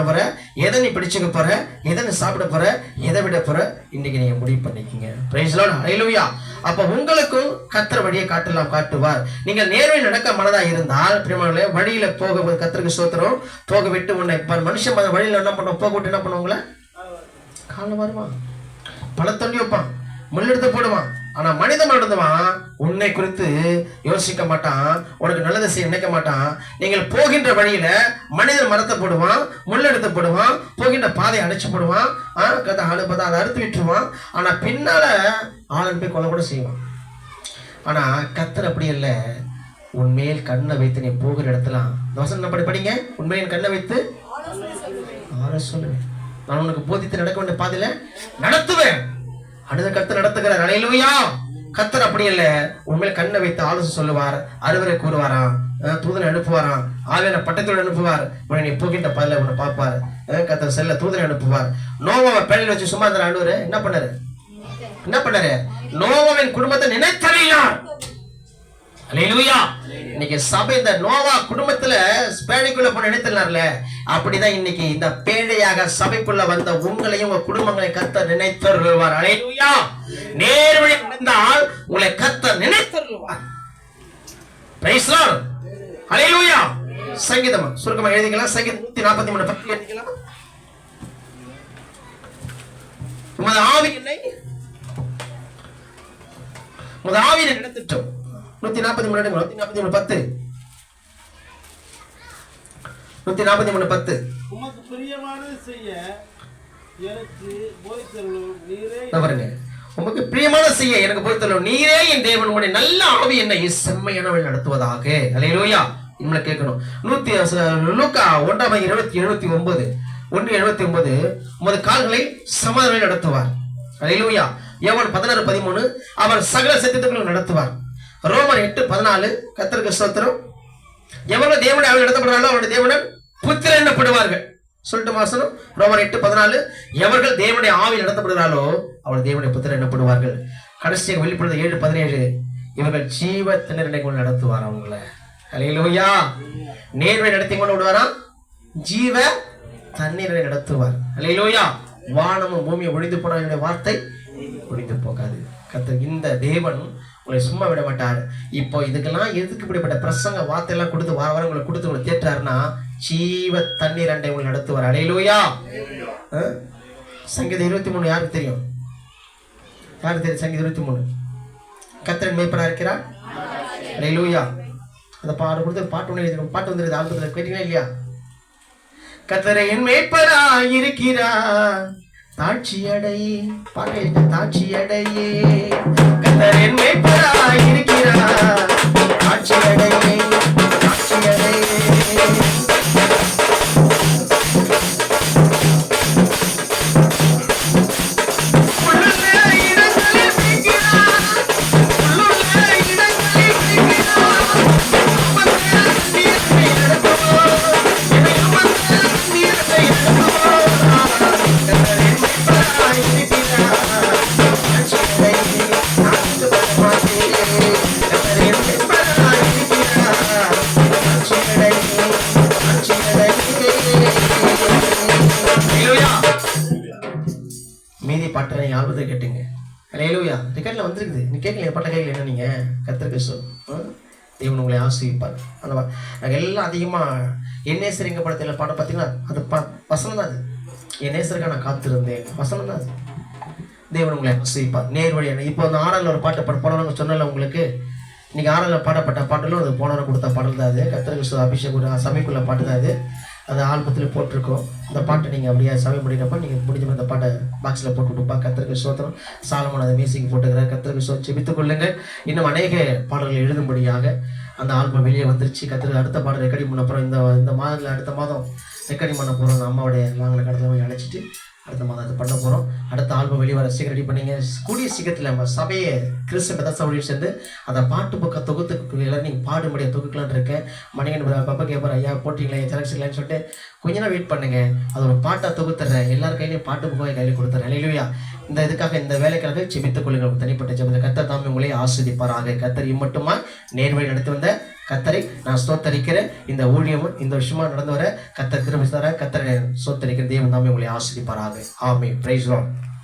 போற, எதை நீ பிடிச்சுக்க போற, எதை நீ சாப்பிட போற, எதை விட போற, இன்னைக்கு நீங்க முடிவு பண்ணிக்கீங்க. Price the Lord. அல்லேலூயா. அப்ப உங்களுக்கும் கர்த்தர் வழியை காட்டுவார். நீங்க நேர்வழி நடக்க மனதா இருந்தால் பிரியமானவர்களே, வழியில போக கர்த்தருக்கு ஸ்தோத்திரம் போக விட்டு உன்னை மனுஷன் வழியில என்ன பண்ணுவோம், போக விட்டு என்ன பண்ணுவாங்களே, காலம் வருவான், பல தள்ளி வைப்பான், முள்ளெடுத்து போடுவான். ஆனா மனிதன் நடந்துவான், உன்னை குறித்து யோசிக்க மாட்டான், உனக்கு நல்லதை செய்ய நினைக்க மாட்டான். நீங்கள் போகின்ற வழியில மனிதன் மரத்தை போடுவான், முள்ளெடுத்து போடுவான், போகின்ற பாதையை அடைச்சு போடுவான், அதை அறுத்து விட்டுருவான். ஆனா பின்னால ஆளன் போய் கொலை கூட செய்வான். ஆனா கர்த்தர் அப்படி இல்லை, உன்மேல் கண்ணை வைத்து நீ போகிற இடத்துல வசனம் படிங்க, உண்மையின் கண்ணை வைத்து சொல்லுவேன், நான் உனக்கு போதித்து நடக்க வேண்டிய பாதையில நடத்துவேன். அடுத்த கர்த்தர் நடத்துகிறார். அல்லேலூயா. கர்த்தர் அப்படி இல்லை, உண்மையில கண்ணை வைத்து ஆலோசனை சொல்லுவார், அறிவுரை கூறுவாராம், தூதனை அனுப்புவாராம், ஆவியான பட்டத்தோடு அனுப்புவார். உன்னை நீ போகின்ற பாதையில உன்னை பார்ப்பார். கர்த்தர் செல்ல தூதனை அனுப்புவார். நோவாவை பேழையில வச்சு சும்மா இருந்தார் ஆண்டவர். என்ன பண்ணாரு? நோவாவின் குடும்பத்தை நினைத்தறியார். அல்லேலூயா. இன்னைக்கு சபை இந்த நோவா குடும்பத்துல பேழைக்குள்ள போய் நினைத்தனார்ல, அப்படிதான் இன்னைக்கு இந்த பேழையாக சபைக்குள்ள வந்த உங்களையும் உங்க குடும்பங்களை கர்த்தர் நினைத்தருள்வார். அல்லேலூயா. நேர்வழி நடந்தால் உங்களை கர்த்தர் நினைத்தருள்வார். Price the Lord. அல்லேலூயா. சங்கீதம் சுருக்கமா எழுதிக்கலாம். சங்கீதம் 143 எழுதிக்கலாம். உமது ஆவி என்னை நடத்திட்டோம். 143:10 143:10 உமக்கு பிரியமானது செய்ய எனக்கு போதித்தருளும் நீரே. உமக்கு பிரியமானது செய்ய எனக்கு போதித்தருளும் நீரே என் தேவன், உம்முடைய நல்ல ஆவி என்னை செம்மையான வழி நடத்துவதாக. அல்லேலூயா. நம்மள கேட்கணும். லூக்கா 1:79 உமது கால்களை சமாதான வழி நடத்துவார். அல்லேலூயா. யோவான் 16:13 அவர் சகல சத்தியத்துக்குள்ளும் நடத்துவார். ரோமர் 8:14 கர்த்தருக்கு ஸ்தோத்திரம். எவர்கள் தேவனுடைய ஆவியில் நடத்தப்படுறாங்களோ அவருடைய தேவனுடன் புத்திரர் என்னப்படுவார்கள். சொல்லிட்டு வாசனம். ரோமர் 8:14 எவர்கள் தேவனுடைய ஆவியில் நடத்தப்படுகிறார்களோ அவருடைய தேவனுடைய புத்திரர் என்னப்படுவார்கள். கடைசியாக வெளிப்படுத்த 7:17 இவர்கள் ஜீவ திணறலை கொண்டு நடத்துவார் அவங்கள. அல்லேலூயா. நேர்வழி நடத்தி கொண்டு விடுவாரா, ஜீவ தண்ணீரை நடத்துவார். அல்லேலூயா. வானமும் பூமியை ஒழிந்து போன என்னுடைய வார்த்தை ஒழிந்து போகாது. கர்த்தர் இந்த தேவன் உங்களை சும்மா விட மாட்டார். இப்போ இதுக்கெல்லாம் எதுக்கு இப்படிப்பட்ட பிரசங்க வார்த்தை எல்லாம் கொடுத்து வாரம் உங்களை கொடுத்து உங்களை தேற்றாருன்னா, ஜீவ தண்ணீர் அண்டை உங்களை நடத்துவார். அல்லேலூயா. சங்கீதம் 23 யாருக்கு தெரியும்? யாருக்கு தெரியும்? சங்கீதம் 23 கர்த்தர் மேய்ப்பராக இருக்கிறார். அல்லேலூயா. அந்த பாட்டு கொடுத்து பாட்டு வந்துருக்குது ஆல்பத்தில் கேட்டீங்களா இல்லையா? கர்த்தர் என் மேய்ப்பராக இருக்கிறார், தாட்சியடை பாட்டை தாட்சியடையே. கர்த்தர் என் மேய்ப்பராக இருக்கிறார், தாட்சியடையே தாட்சியடையே. மீதி பாட்டை நீங்கள் ஆல்பத்தை கேட்டுங்க. அல்லேலூயா. ரெக்கார்டில் வந்துருக்குது. நீ கேட்கல பாட்டை கேட்கல என்ன நீங்கள்? கர்த்தருக்கு தேவன் உங்களை ஆசீர்வதிப்பார். அந்த நாங்கள் எல்லாம் அதிகமாக என்ஏசரிங்க படத்தில் பாட்டை பார்த்தீங்கன்னா அது வசனம் தான். அது என்ஏசருக்காக நான் காத்திருந்தேன் வசனம் தான். அது தேவன் உங்களை ஆசீர்வதிப்பார். நேர் வழியான இப்போ அந்த ஆடலில் ஒரு பாட்டை போனவங்க சொன்னல உங்களுக்கு. இன்னைக்கு ஆடலில் பாடப்பட்ட பாடலும் அது போனவரை கொடுத்த பாடல் தான். அது கர்த்தருக்கு அபிஷேகம் சமைக்குள்ள பாட்டு தான். அது ஆல்பத்தில் போட்டிருக்கோம். இந்த பாட்டை நீங்கள் அப்படியே சமை முடிக்கிறப்ப நீங்கள் முடிஞ்ச அந்த பாட்டை பாக்ஸில் போட்டு கொடுப்பா. கர்த்தருக்கு ஸ்தோத்திரம். சாலமோன் அதை மியூசிக் போட்டுக்கிறார். கர்த்தருக்கு ஜெபித்துக் கொள்ளுங்கள். இன்னும் அநேக பாடல்கள் எழுதும்படியாக அந்த ஆல்பம் வெளியே வந்துருச்சு. கர்த்தருக்கு அடுத்த பாடல் ரெக்கார்டிங் பண்ண போகிறோம். இந்த மாதத்தில் அடுத்த மாதம் ரெக்கார்டிங் பண்ண போகிறோம். அந்த அம்மாவுடைய லாங்கில் கடத்தில் அழைச்சிட்டு அடுத்த மாதம் அதை பண்ண போகிறோம். அடுத்த ஆல்பம் வெளிவர சீக்கிரம் ரெடி பண்ணிங்க. கூடிய சீக்கிரத்தில் நம்ம சபையை கிறிஸ்து பெதஸ்தாவில் சேர்ந்து அந்த பாட்டு பக்க தொகுத்துக்கு எல்லோரும் நீங்கள் பாடும்படிய தொகுக்கலான் இருக்கேன். மணிகன் பப்பா கேட்பார், ஐயா போட்டிங்களே செலக்ஷன்லன்னு சொல்லிட்டு கொஞ்ச நேரம் வெயிட் பண்ணுங்க. அது ஒரு பாட்டாக தொகுத்துறேன். எல்லார் கையிலையும் பாட்டு புக்காக கையில் கொடுத்துறேன். அல்லேலூயா. இந்த இதுக்காக இந்த வேலைக்காக ஜெபித்துக் கொள்ளுங்கள். தனிப்பட்ட ஜெபத்தில் கர்த்தர் தாமே உங்களை ஆசீர்வதிப்பாராக. கர்த்தர் இம்மட்டுமா நேர்வழி நடத்தி வந்த கர்த்தரை நான் ஸ்தோத்தரிக்கிறேன். இந்த ஊழியமும் இந்த வருஷமா நடந்து வர கர்த்தர் கிருபை தர கர்த்தரை ஸ்தோத்தரிக்கிற தேவன் தாமே உங்களை ஆசீர்வதிப்பாராக. ஆமென். Praise the Lord.